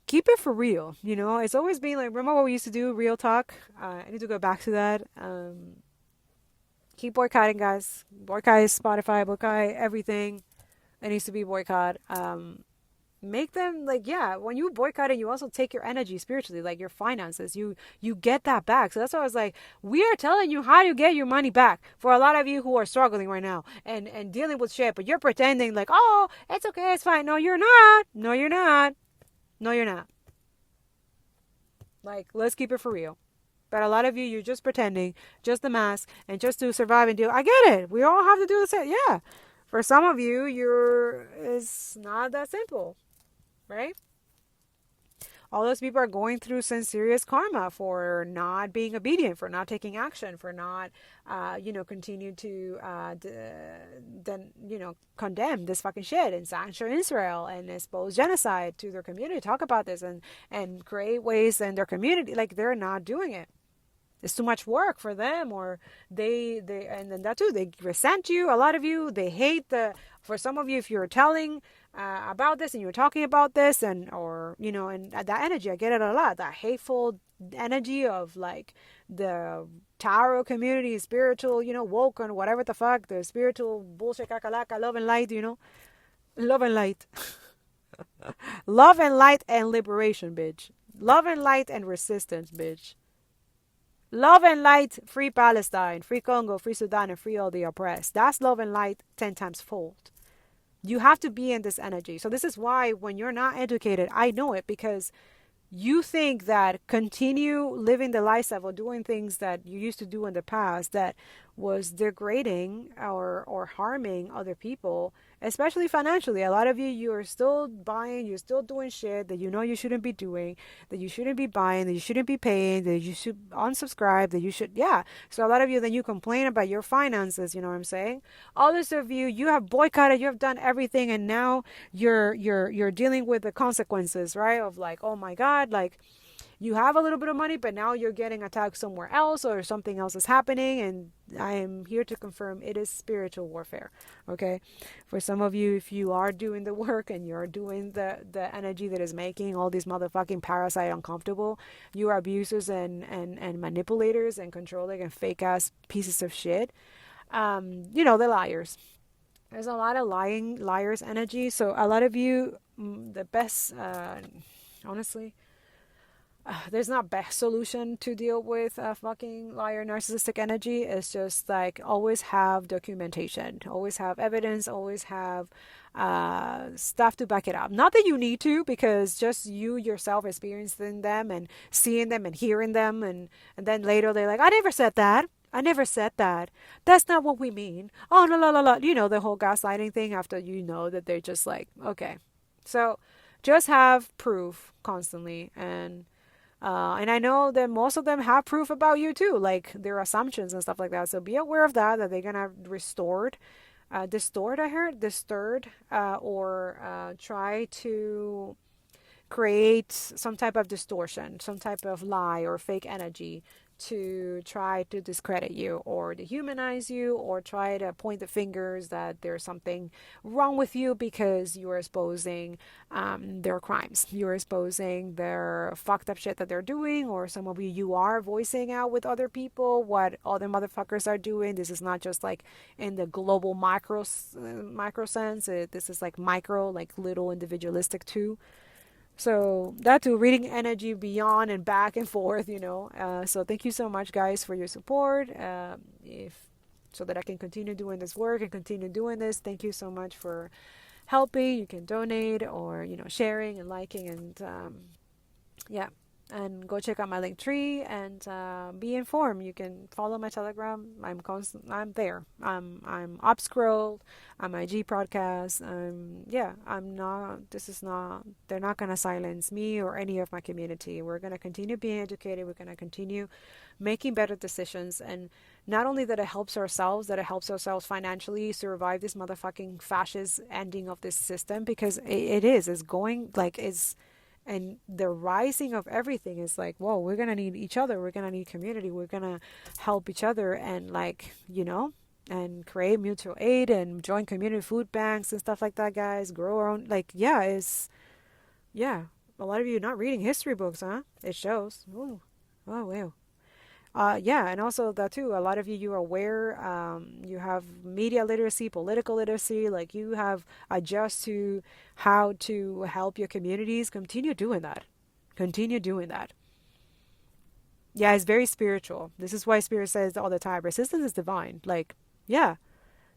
keep it for real. It's always been like, remember what we used to do, real talk? I need to go back to that. Keep boycotting, guys. Boycott Spotify, boycott everything. It needs to be boycott. Make them like, yeah, when you boycott it, you also take your energy spiritually, like your finances, you get that back. So that's why I was like, we are telling you how to get your money back for a lot of you who are struggling right now and dealing with shit, but you're pretending like, oh, it's okay, it's fine. No, you're not. No, you're not. No, you're not. Like, let's keep it for real. But a lot of you, you're just pretending, just the mask, and just to survive and deal. I get it. We all have to do the same. Yeah. For some of you, it's not that simple, right? All those people are going through some serious karma for not being obedient, for not taking action, for not, continue to, condemn this fucking shit and sanction Israel and expose genocide to their community. Talk about this and create ways in their community. Like, they're not doing it. It's too much work for them, or they and then that too, they resent you. A lot of you, they hate for some of you, if you're telling about this and you're talking about this and that energy, I get it a lot, that hateful energy of like the tarot community, spiritual, woke and whatever the fuck, the spiritual bullshit, kakalaka, love and light, love and light. Love and light and liberation, bitch. Love and light and resistance, bitch. Love and light, free Palestine, free Congo, free Sudan, and free all the oppressed. That's love and light 10 times fold. You have to be in this energy. So this is why when you're not educated, I know it, because you think that continue living the lifestyle or doing things that you used to do in the past that was degrading or harming other people, especially financially. A lot of you're still buying, you're still doing shit that you shouldn't be doing, that you shouldn't be buying, that you shouldn't be paying, that you should unsubscribe, that you should, yeah. So a lot of you, then you complain about your finances, you know what I'm saying? Others of you have boycotted, you have done everything, and now you're dealing with the consequences, right? Of like, oh my God, like, you have a little bit of money, but now you're getting attacked somewhere else or something else is happening. And I am here to confirm it is spiritual warfare. Okay. For some of you, if you are doing the work and you're doing the energy that is making all these motherfucking parasite uncomfortable, you are abusers and manipulators and controlling and fake ass pieces of shit. The liars. There's a lot of liars energy. So a lot of you, the best, honestly, there's not best solution to deal with fucking liar narcissistic energy. It's just like, always have documentation, always have evidence, always have stuff to back it up. Not that you need to, because just you yourself experiencing them and seeing them and hearing them, and then later they're like, I never said that. I never said that. That's not what we mean. Oh, no, la, la, la. The whole gaslighting thing, after that they're just like, okay. So just have proof constantly. And I know that most of them have proof about you too, like their assumptions and stuff like that. So be aware of that they're gonna distort, or try to create some type of distortion, some type of lie or fake energy to try to discredit you or dehumanize you, or try to point the fingers that there's something wrong with you because you're exposing their crimes, you're exposing their fucked up shit that they're doing, or some of you are voicing out with other people what other motherfuckers are doing. This is not just like in the global micro sense. This is like micro, like little individualistic too. So that too, reading energy beyond and back and forth, so thank you so much, guys, for your support. So that I can continue doing this work and continue doing this. Thank you so much for helping. You can donate or, sharing and liking and, yeah. And go check out my link tree and be informed. You can follow my Telegram. I'm there. I'm Upscroll. I'm IG podcast. Yeah. I'm not. This is not. They're not gonna silence me or any of my community. We're gonna continue being educated. We're gonna continue making better decisions. And not only that, that it helps ourselves financially survive this motherfucking fascist ending of this system, because it is. It's going like it's and the rising of everything is like, whoa, we're gonna need each other, we're gonna need community, we're gonna help each other, and like, and create mutual aid and join community food banks and stuff like that, guys. Grow our own, like, yeah, it's, yeah, a lot of you not reading history books, huh? It shows. Ooh. Oh wow. Yeah, and also that too. A lot of you are aware. You have media literacy, political literacy. Like, you have adjust to how to help your communities. Continue doing that. Continue doing that. Yeah, it's very spiritual. This is why Spirit says all the time, resistance is divine. Like, yeah,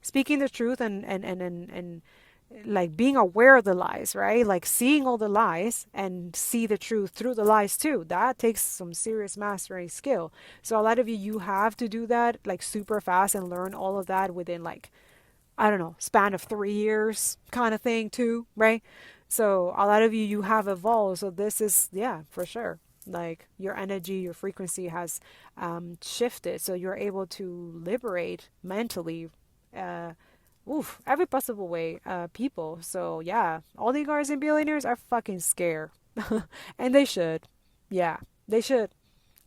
speaking the truth and like being aware of the lies, right? Like seeing all the lies and see the truth through the lies too. That takes some serious mastery skill. So a lot of you have to do that like super fast and learn all of that within like, I don't know, span of 3 years kind of thing too, right? So a lot of you have evolved. So this is, yeah, for sure. Like your energy, your frequency has shifted. So you're able to liberate mentally, uh, every possible way, people. So yeah, oligarchs and billionaires are fucking scared. And they should. Yeah, they should.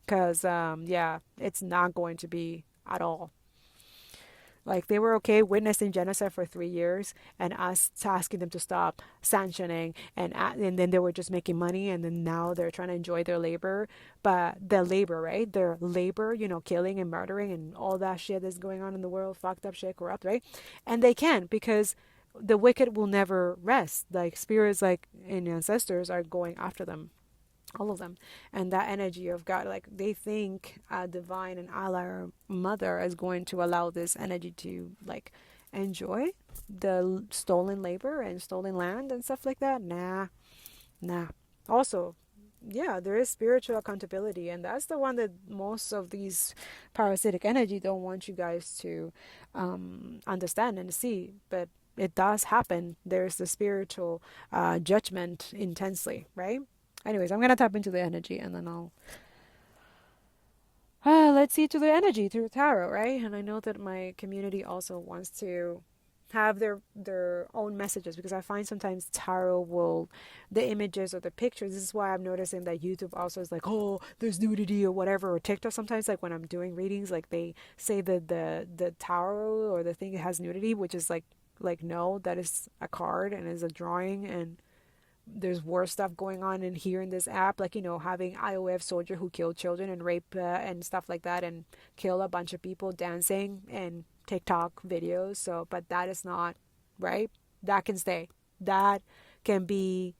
Because, yeah, it's not going to be at all. Like, they were okay witnessing genocide for 3 years and us asking them to stop sanctioning, and then they were just making money, and then now they're trying to enjoy their labor. But the labor, right? Their labor, killing and murdering and all that shit that's going on in the world, fucked up shit, corrupt, right? And they can, because the wicked will never rest. Like, spirits, like, and ancestors are going after them, all of them. And that energy of God, like, they think a divine and Allah mother is going to allow this energy to like enjoy the stolen labor and stolen land and stuff like that. Nah. Also, yeah, there is spiritual accountability, and that's the one that most of these parasitic energy don't want you guys to understand and see. But it does happen. There's the spiritual judgment intensely, right? Anyways, I'm gonna tap into the energy, and then I'll let's see to the energy through tarot, right? And I know that my community also wants to have their own messages, because I find sometimes tarot will, the images or the pictures. This is why I'm noticing that YouTube also is like, oh, there's nudity or whatever, or TikTok sometimes, like when I'm doing readings, like they say that the tarot or the thing has nudity, which is like no, that is a card and is a drawing, and there's worse stuff going on in here in this app, like, having IOF soldier who killed children and rape and stuff like that, and kill a bunch of people dancing and TikTok videos. So, but that is not right. That can stay. That can be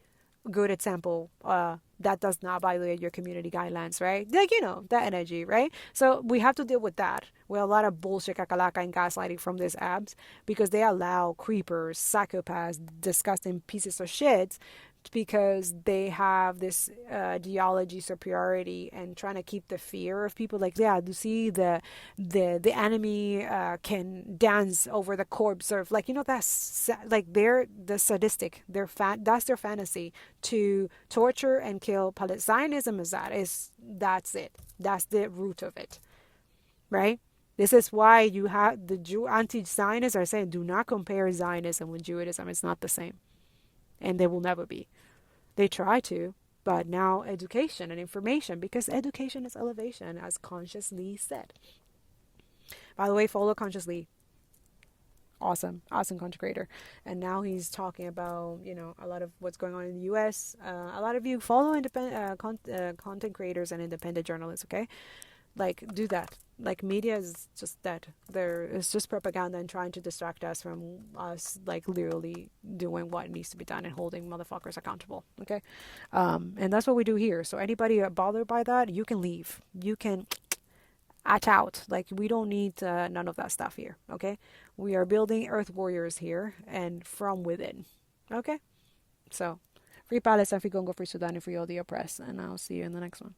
a good example. That does not violate your community guidelines, right? Like, that energy, right? So we have to deal with that. With a lot of bullshit, kakalaka, and gaslighting from these apps, because they allow creepers, psychopaths, disgusting pieces of shit, because they have this ideology superiority and trying to keep the fear of people. Like, yeah, you see the enemy can dance over the corpse of, like, that's like they're the sadistic, that's their fantasy, to torture and kill. Zionism is that's it, that's the root of it, right? This is why you have the anti-Zionists are saying, do not compare Zionism with Judaism. It's not the same, and they will never be. They try to, but now education and information, because education is elevation, as Consciously said. By the way, follow Consciously. Awesome content creator. And now he's talking about, a lot of what's going on in the US. A lot of you follow independent content creators and independent journalists, okay? Like, do that. Like, media is just that. It's just propaganda and trying to distract us from us, like, literally doing what needs to be done and holding motherfuckers accountable, okay? And that's what we do here. So anybody bothered by that, you can leave. You can out. Like, we don't need none of that stuff here, okay? We are building earth warriors here, and from within, okay? So Free Palestine, free Congo, free Sudan, and free all the oppressed. And I'll see you in the next one.